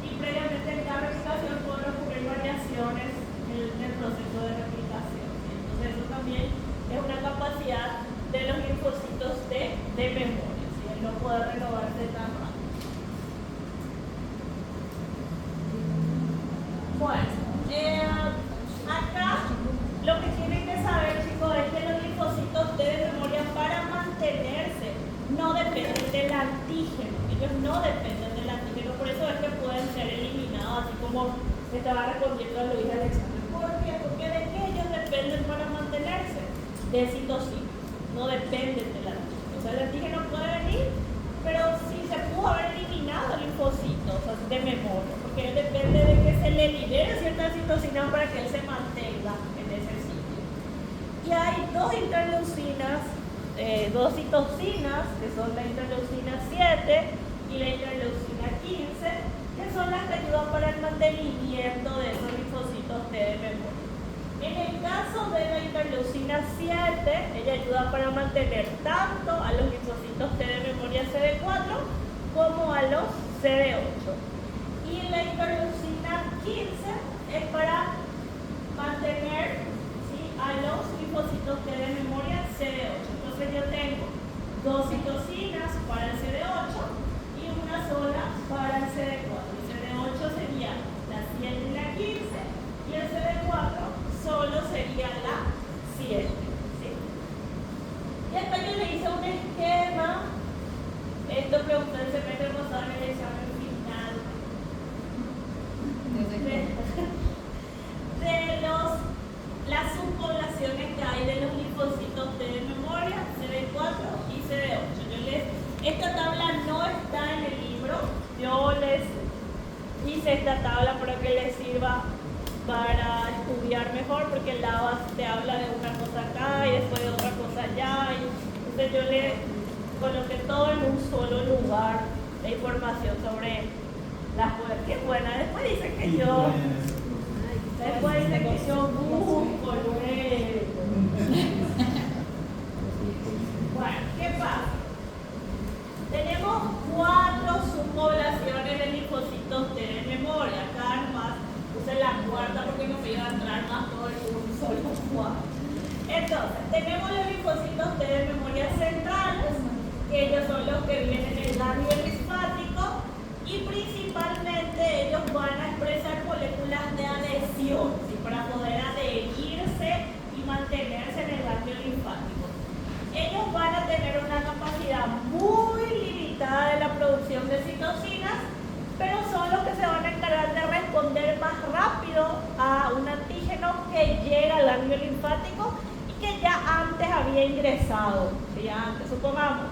y previamente en cada replicación pueden ocurrir variaciones en el proceso de replicación. Entonces, eso también es una capacidad de los linfocitos de memoria, ¿sí? Él no puede renovarse tan rápido. Bueno, acá lo que tienen que saber, chicos, es que los linfocitos de memoria, para mantenerse, no dependen del antígeno. Ellos no dependen del antígeno, por eso es que pueden ser eliminados, así como estaba respondiendo a Luis Alexander. ¿Por qué? Porque de qué ellos dependen para mantenerse. De citocinas, no dependen del antígeno. O sea, el antígeno puede venir, pero si se pudo haber eliminado linfocitos, o sea, de memoria, porque él depende de que se le libere ciertas citocinas para que él se mantenga en ese sitio. Y hay dos interleucinas, dos citocinas, que son la interleucina 7 y la interleucina 15, que son las que ayudan para el mantenimiento de esos linfocitos T de memoria. En el caso de la interleucina 7, ella ayuda para mantener tanto a los linfocitos T de memoria CD4 como a los CD8. Y la interleucina 15 es para mantener, ¿sí?, a los linfocitos T de memoria CD8. Entonces yo tengo dos citocinas para el CD8 y una sola para el CD4. El CD8 sería la 7 y la 15 y el CD4 solo sería la 7. ¿Sí? Y hasta yo le hice un esquema. Esto preguntó el semestre pasado en el examen final. Las subpoblaciones que hay de los linfocitos T de memoria, CD4 y CD8. Esta tabla no está en el libro. Yo les hice esta tabla para que les sirva para estudiar mejor, porque el LABAS te habla de una cosa acá y después de otra cosa allá, y entonces yo le coloqué todo en un solo lugar, la información sobre las webs. Qué buena, después dicen que yo busco luego. Bueno, ¿qué pasa? Tenemos 4 subpoblaciones de linfocitos T de memoria. Acá nomás puse la cuarta porque no me iba a entrar más todo el mundo, solo 4. Entonces, tenemos los linfocitos T de memoria centrales, que ellos son los que viven en el ganglio linfático, y principalmente ellos van a expresar moléculas de adhesión, ¿sí?, para poder adherirse y mantenerse en el ganglio linfático. Ellos van a tener una capacidad muy limitada de la producción de citocinas, pero son los que se van a encargar de responder más rápido a un antígeno que llega al ganglio linfático y que ya antes había ingresado. ¿Sí? Antes, supongamos,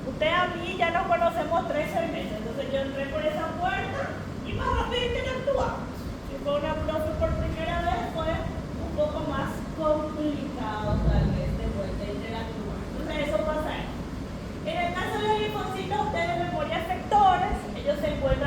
usted a mí ya nos conocemos 13 meses, entonces yo entré por esa puerta y más rápido interactuamos. Si fue una profe por primera vez, fue un poco más complicado tal vez de vuelta a interactuar. Entonces eso pasa ahí. En el caso de los linfocitos de memoria sectores, ellos se encuentran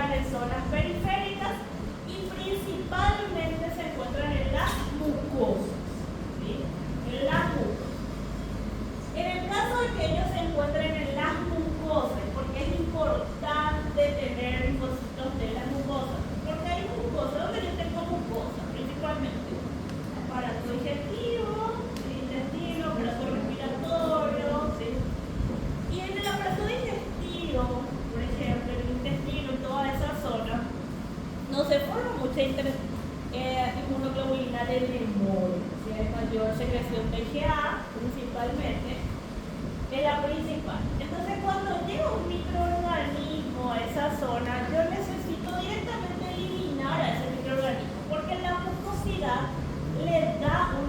la principal. Entonces, cuando llega un microorganismo a esa zona, yo necesito directamente eliminar a ese microorganismo, porque la mucosidad le da un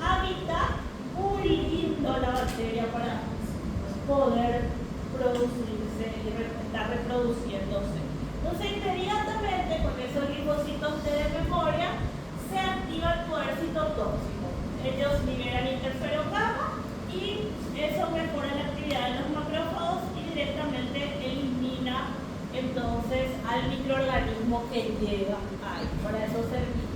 hábitat muy lindo a la bacteria para poder producirse y estar reproduciéndose. Entonces, inmediatamente con esos linfocitos T de memoria se activa el poder citotóxico. Ellos liberan interferón gamma y eso mejora la actividad de los macrófagos y directamente elimina entonces al microorganismo que llega ahí. Para eso servir.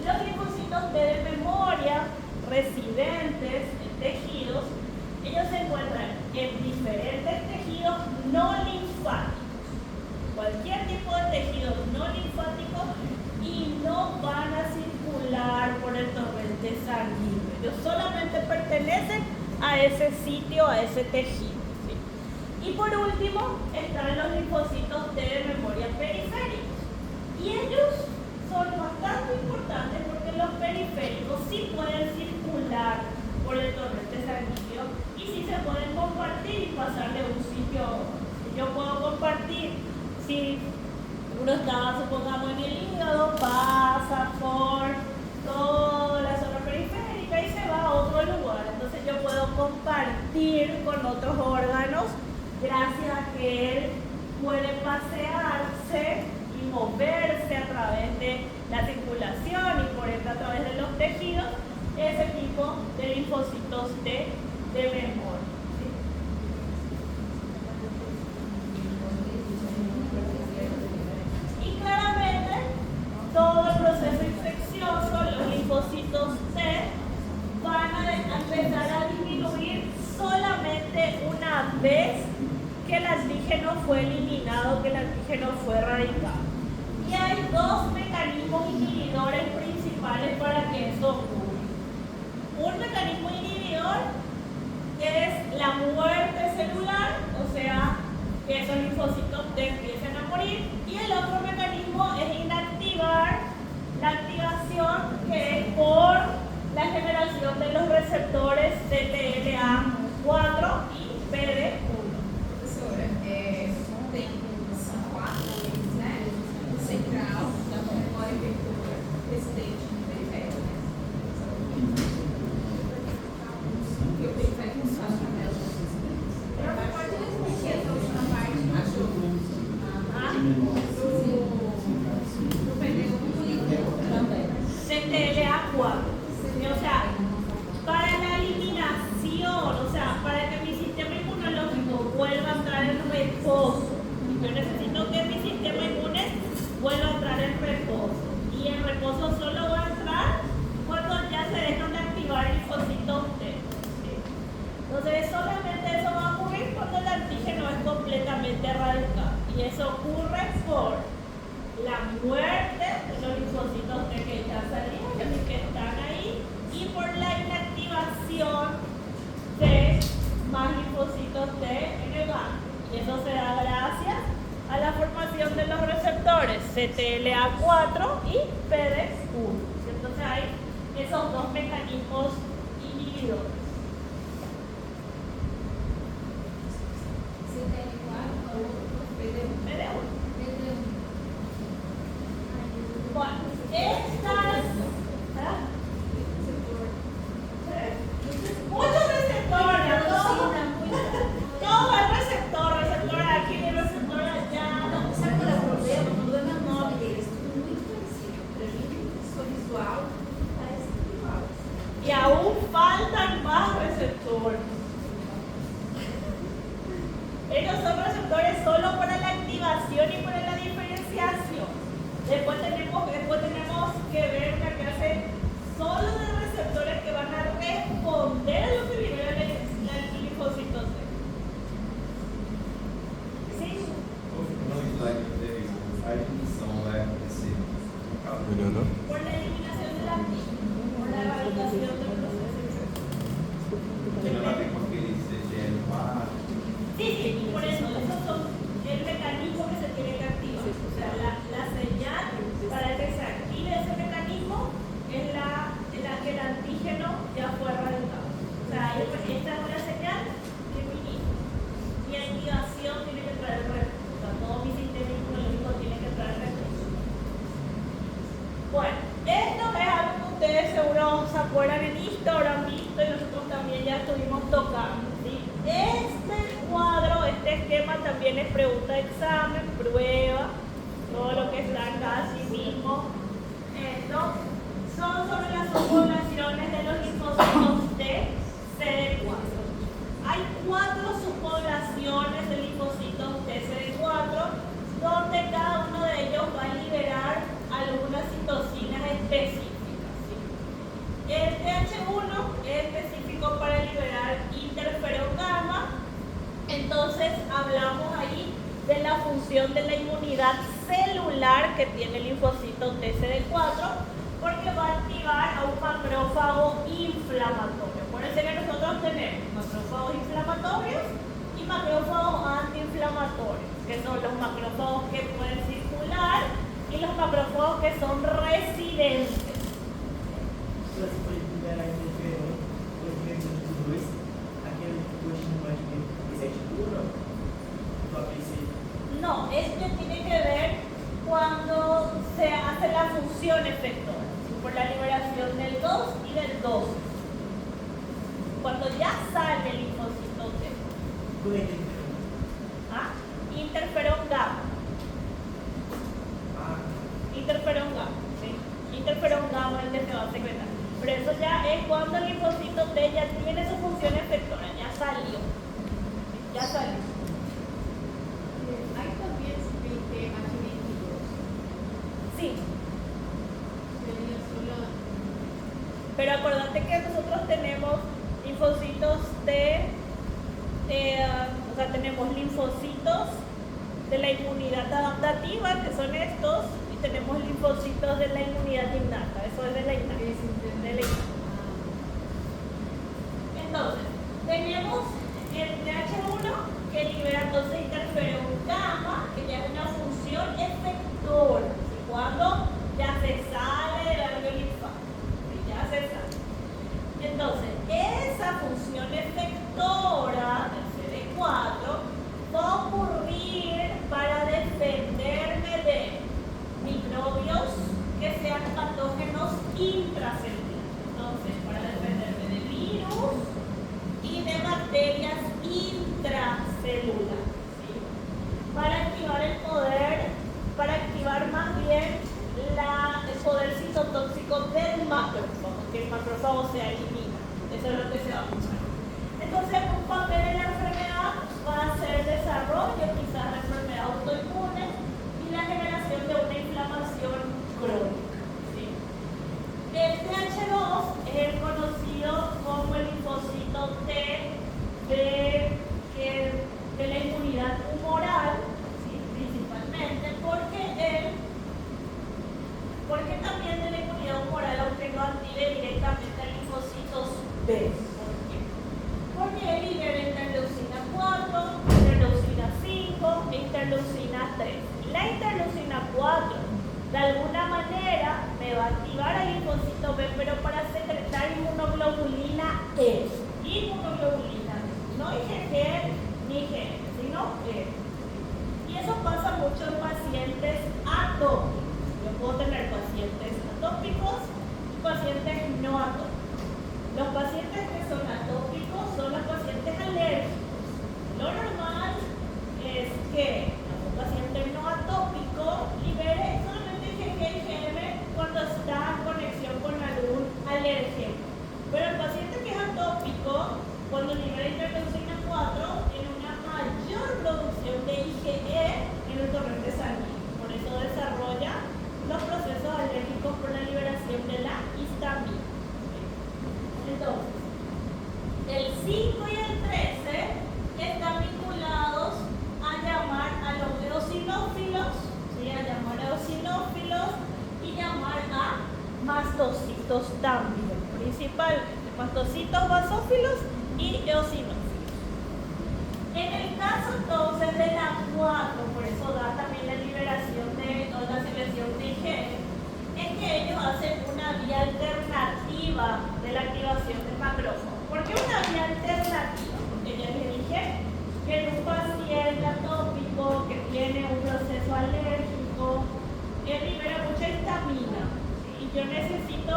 Los linfocitos T de memoria residentes en tejidos, ellos se encuentran en diferentes tejidos no linfáticos. Cualquier tipo de tejido no linfático y no van a circular por el torrente sanguíneo. Ellos solamente pertenecen a ese sitio, a ese tejido. ¿Sí? Y por último están los linfocitos T de memoria periféricos. Y ellos son bastante importantes porque los periféricos sí pueden circular por el torrente sanguíneo y sí se pueden compartir y pasar de un sitio a otro. Yo puedo compartir, si uno está, supongamos, en el hígado, pasa por toda la zona periférica y se va a otro lugar. Entonces yo puedo compartir con otros órganos gracias a que él puede pasearse y moverse a través de la circulación y por ende a través de los tejidos, ese tipo de linfocitos T de memoria. Y claramente todo el proceso infeccioso, los linfocitos T van a empezar a disminuir solamente una vez que el antígeno fue eliminado, que el antígeno fue erradicado. Y hay dos mecanismos inhibidores principales para que eso ocurra. Un mecanismo inhibidor es la muerte celular, o sea, que esos linfocitos T empiecen a morir, y el otro mecanismo es inactivar la activación, que es por la generación de los receptores CTLA4 y PD1. Professora, tem são 4 deles, né? O central, da memória vectora, residente no periférico, né? E o periférico funciona na tela. Pode repetir essa última parte, achou? Do PD1 também. CTLA4. O sea, para la eliminación, o sea, para que mi sistema inmunológico vuelva a entrar en reposo, yo necesito que mi sistema inmune vuelva a entrar en reposo. Y en reposo solo va a entrar cuando ya se dejan de activar linfocitos T. ¿Sí? Entonces, solamente eso va a ocurrir cuando el antígeno es completamente erradicado. Y eso ocurre por la muerte de los linfocitos T que ya salieron, que están ahí, y por la inactivación de más linfocitos T en el ganglio. Y eso se da gracias a la formación de los receptores CTLA4 y PD1. Entonces hay esos dos mecanismos inhibidores. PD1. Bueno, estas... Muchos receptores, todo el receptor aquí, el receptor allá. Sabe qual é o problema? O problema é o nome deles, tudo muito parecido. Para mim, sou visual, parece igual. Y aún faltan más este esquema también es pregunta de examen, prueba, todo lo que está acá, así mismo. Esto son sobre las subpoblaciones de los linfocitos T, CD4. Hay 4 subpoblaciones de linfocitos T, CD4, donde cada uno de ellos va a liberar algunas citocinas específicas. ¿Sí? El TH1 es específico para liberar interferón gamma. Entonces hablamos ahí de la función de la inmunidad celular que tiene el linfocito TCD4, porque va a activar a un macrófago inflamatorio. Acuérdense que nosotros tenemos macrófagos inflamatorios y macrófagos antiinflamatorios, que son los macrófagos que pueden circular y los macrófagos que son residentes. Se você for liberar interferon, por exemplo, de 2, aquele coxinho pode vir esse ativo ou não? Do APC? No, este tiene que ver cuando se hace la función efectora, por la liberación del 2 y del 2. Cuando ya sale el linfocito T. Qual é interferon? ¿Ah? Interferón gamma. Ah, Interferón gamma. ¿Sí? Interferón gamma es el que se va a secretar. Pero eso ya es cuando el linfocito T ya tiene su función efectora, ya salió. Ya salió. Hay también T-H22. Sí. Sería solo. Pero acordate que nosotros tenemos linfocitos o sea, tenemos linfocitos de la inmunidad adaptativa, que son estos, y tenemos linfocitos de la inmunidad innata, eso es de la innata. De la innata. Entonces, tenemos el TH1 que libera entonces interferón gamma, que ya es una función efectora, ¿sí? Cuando ya se sale del alveolo linfático, ¿sí? Ya se sale. Entonces, esa función efectora del CD4 va a ocurrir para defenderme de microbios que sean patógenos intracelulares. Entonces, para defenderme de virus y de bacterias intracelulares. ¿Sí? Para activar el poder, para activar más bien el poder citotóxico del macrófago, que el macrófago se elimina. Eso es lo que se va a buscar. Entonces, un papel en la enfermedad va a ser el desarrollo quizás de enfermedad autoinmune y la generación de una inflamación crónica. ¿Sí? El TH2 es el conocido como el linfocito T de la inmunidad humoral, ¿sí? Principalmente porque también de la inmunidad humoral, aunque no active directamente a linfocitos B. ¿Por qué? Porque él libera interleucina 4, interleucina 5 e interleucina 3. Y la interleucina 4, de alguna manera, me va a activar al linfocito B, pero para secretar inmunoglobulina E. Inmunoglobulina E. No IgG ni IgM, sino E. Y eso pasa mucho en pacientes atópicos. Yo puedo tener pacientes atópicos y pacientes no atópicos. Los pacientes que son atópicos son los pacientes alérgicos. Lo normal es que un paciente no atópico libere solamente IgG y IgM cuando está en conexión con algún alérgeno. Pero el paciente que es atópico, cuando libera interleucina 4, tiene una mayor producción de IgE en el torrente sanguíneo. Por eso desarrolla los procesos alérgicos por la liberación de la histamina. Entonces, el 5 y el 13 están vinculados a llamar a los eosinófilos, ¿sí? A llamar a eosinófilos y llamar a mastocitos también, principalmente mastocitos basófilos y eosinófilos. En el caso entonces de la 4, por eso da también la liberación o la secreción de IgE, es que ellos hacen una vía alternativa de la activación del macrófago. ¿Por qué una vía alternativa? Porque ya les dije que en un paciente atópico que tiene un proceso alérgico, él libera mucha histamina, ¿sí? Y yo necesito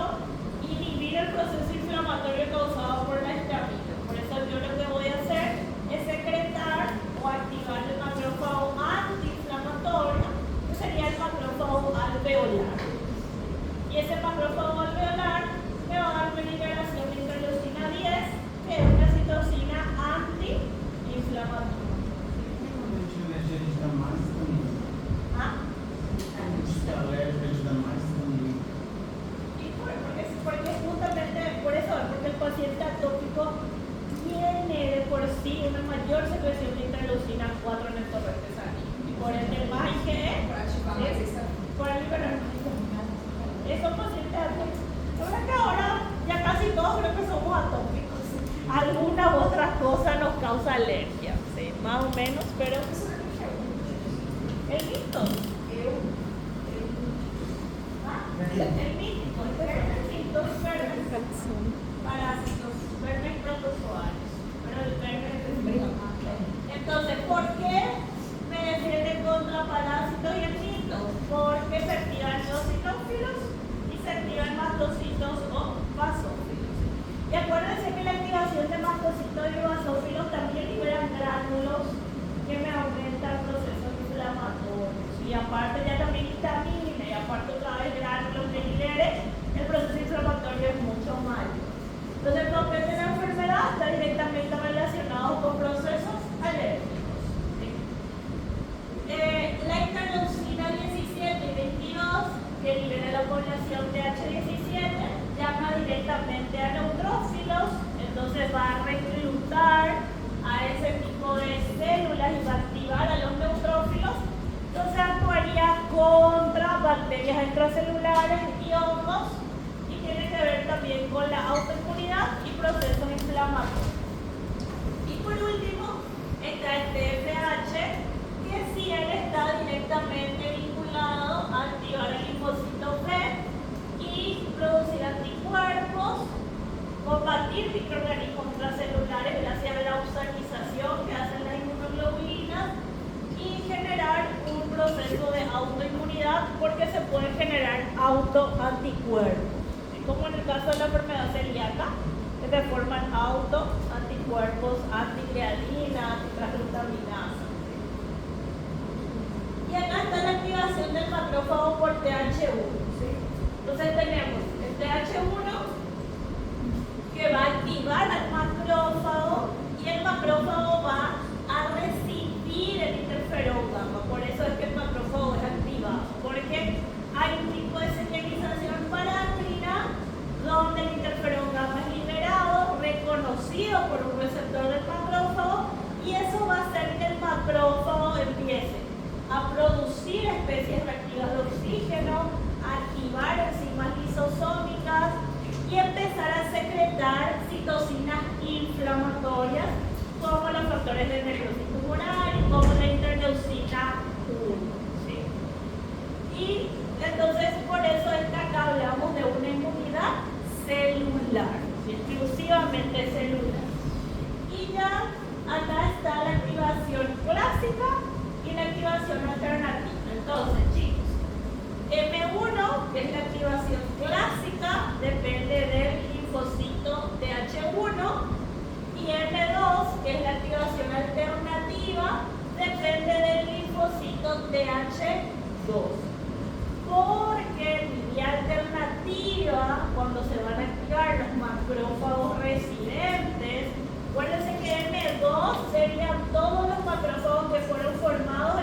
inhibir el proceso inflamatorio causado por la histamina. Por eso yo lo que voy a hacer es secretar o activar secreción de interleucina 4 en el torrente sanguíneo. Y por ende, más IgE, para liberar más IgE. Eso es paciente atópico. La verdad que ahora ya casi todos creo que somos atópicos. Alguna u otra cosa nos causa alergia, sí, más o menos, pero el mito. El mítico, parásitos, vermes protozoarios, pero el verme es frío. Entonces, ¿por qué me defienden contra parásitos y el mito? Porque se activan los citófilos y se activan mastocitos o basófilos. Y acuérdense que la activación de mastocitos y basófilos también liberan gránulos que me aumentan procesos inflamatorios. Y aparte ya también histamina, y aparte otra vez gránulos que libere, el proceso inflamatorio es mucho mayor. Entonces, el papel de la enfermedad está directamente relacionado con procesos alérgicos. ¿Sí? La interleucina 17 y 22, que libera la población de H17, llama directamente a neutrófilos, entonces va a reclutar a ese tipo de células y va a activar a los neutrófilos. Entonces actuaría contra bacterias extracelulares y hongos y tiene que ver también con la autoinmunidad y procesos inflamatorios. Y por último está el TFH, que sí él está directamente vinculado a activar el linfocito B y producir anticuerpos, combatir microorganismos intracelulares gracias a la observización que hacen las inmunoglobulinas y generar un proceso de autoinmunidad porque se pueden generar autoanticuerpos. Como en el caso de la enfermedad celíaca, que se forman autoanticuerpos, antigliadina, antitransglutaminasa. Y acá está la activación del macrófago por TH1. ¿Sí? Entonces tenemos el TH1 que va a activar al macrófago y el macrófago va a recibir el interferón gamma. Por eso es que el macrófago es activado, porque hay un tipo de señalización parácrina donde el interferón gamma es liberado, reconocido por un receptor del macrófago, y eso va a hacer que el macrófago empiece a producir especies reactivas de oxígeno, a activar enzimas lisosómicas y empezar a secretar citocinas inflamatorias como los factores de necrosis tumoral y como la interleucina 1. ¿Sí? Y entonces por eso es que acá hablamos de una inmunidad celular, ¿sí? Exclusivamente celular. Y ya acá está la activación clásica y la activación alternativa. Entonces, chicos, M1, que es la activación clásica, depende del linfocito TH1, y M2, que es la activación alternativa, depende del linfocito TH2. Porque vía alternativa, cuando se van a activar los macrófagos residentes, acuérdense que M2 serían todos los macrófagos que fueron formados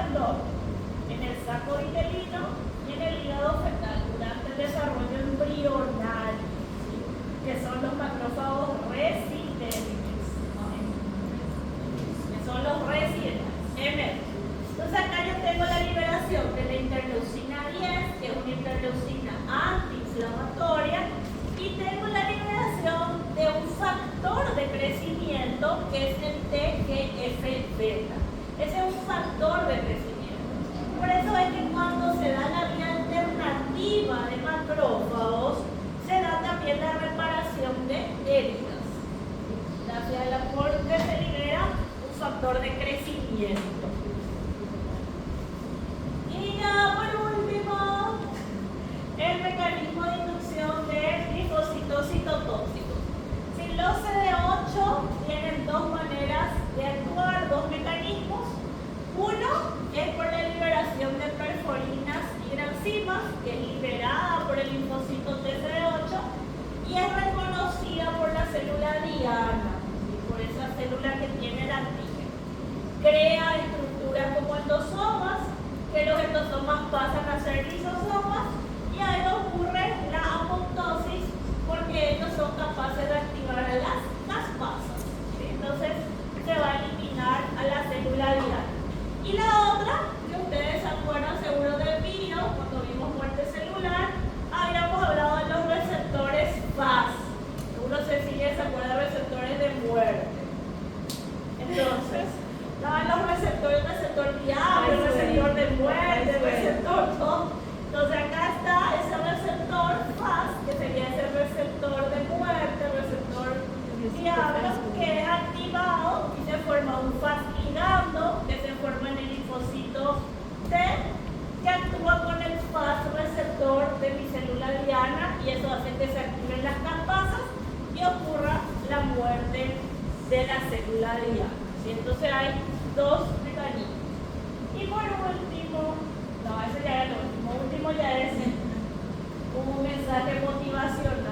en el saco vitelino y en el hígado fetal durante el desarrollo embrional, ¿sí? Que son los macrófagos residentes, que son los residentes, M2. Entonces acá yo tengo la liberación de la interleucina 10, que es una interleucina antiinflamatoria, y tengo la liberación de un factor de crecimiento que es el TGF-beta. Ese es un factor de crecimiento. Por eso es que cuando se da la vía alternativa de macrófagos, se da también la reparación de heridas. Gracias al aporte se libera un factor de crecimiento. Y ya por último, el mecanismo de inducción de linfocitos citotóxicos. Si los CD8 tienen dos maneras de actuar, dos mecanismos. Uno es por la liberación de perforinas y enzimas, que es liberada por el linfocito TCD8 y es reconocida por la célula diana, y por esa célula que tiene el antígeno. Crea estructuras como endosomas, que los endosomas pasan a ser lisosomas, y ahí ocurre la apoptosis porque ellos son capaces de activar a las caspasas. ¿Sí? Entonces se va a eliminar Y la otra, que ustedes se acuerdan seguro del video, cuando vimos muerte celular, habíamos hablado de los receptores FAS. Seguro Cecilia se acuerda de receptores de muerte. Entonces, estaban los receptores, el receptor diablo, el receptor de muerte, el receptor todo. Entonces acá está ese receptor FAS, que sería ese receptor de muerte, el receptor diablo, que es activado y se forma un FAS ligando, que se forma en el linfocito T, que actúa con el FAS receptor de mi célula diana, y eso hace que se activen las caspasas y ocurra la muerte de la célula diana. ¿Sí? Entonces hay dos mecanismos. Y por último, no, ese ya era lo último ya es un mensaje motivacional.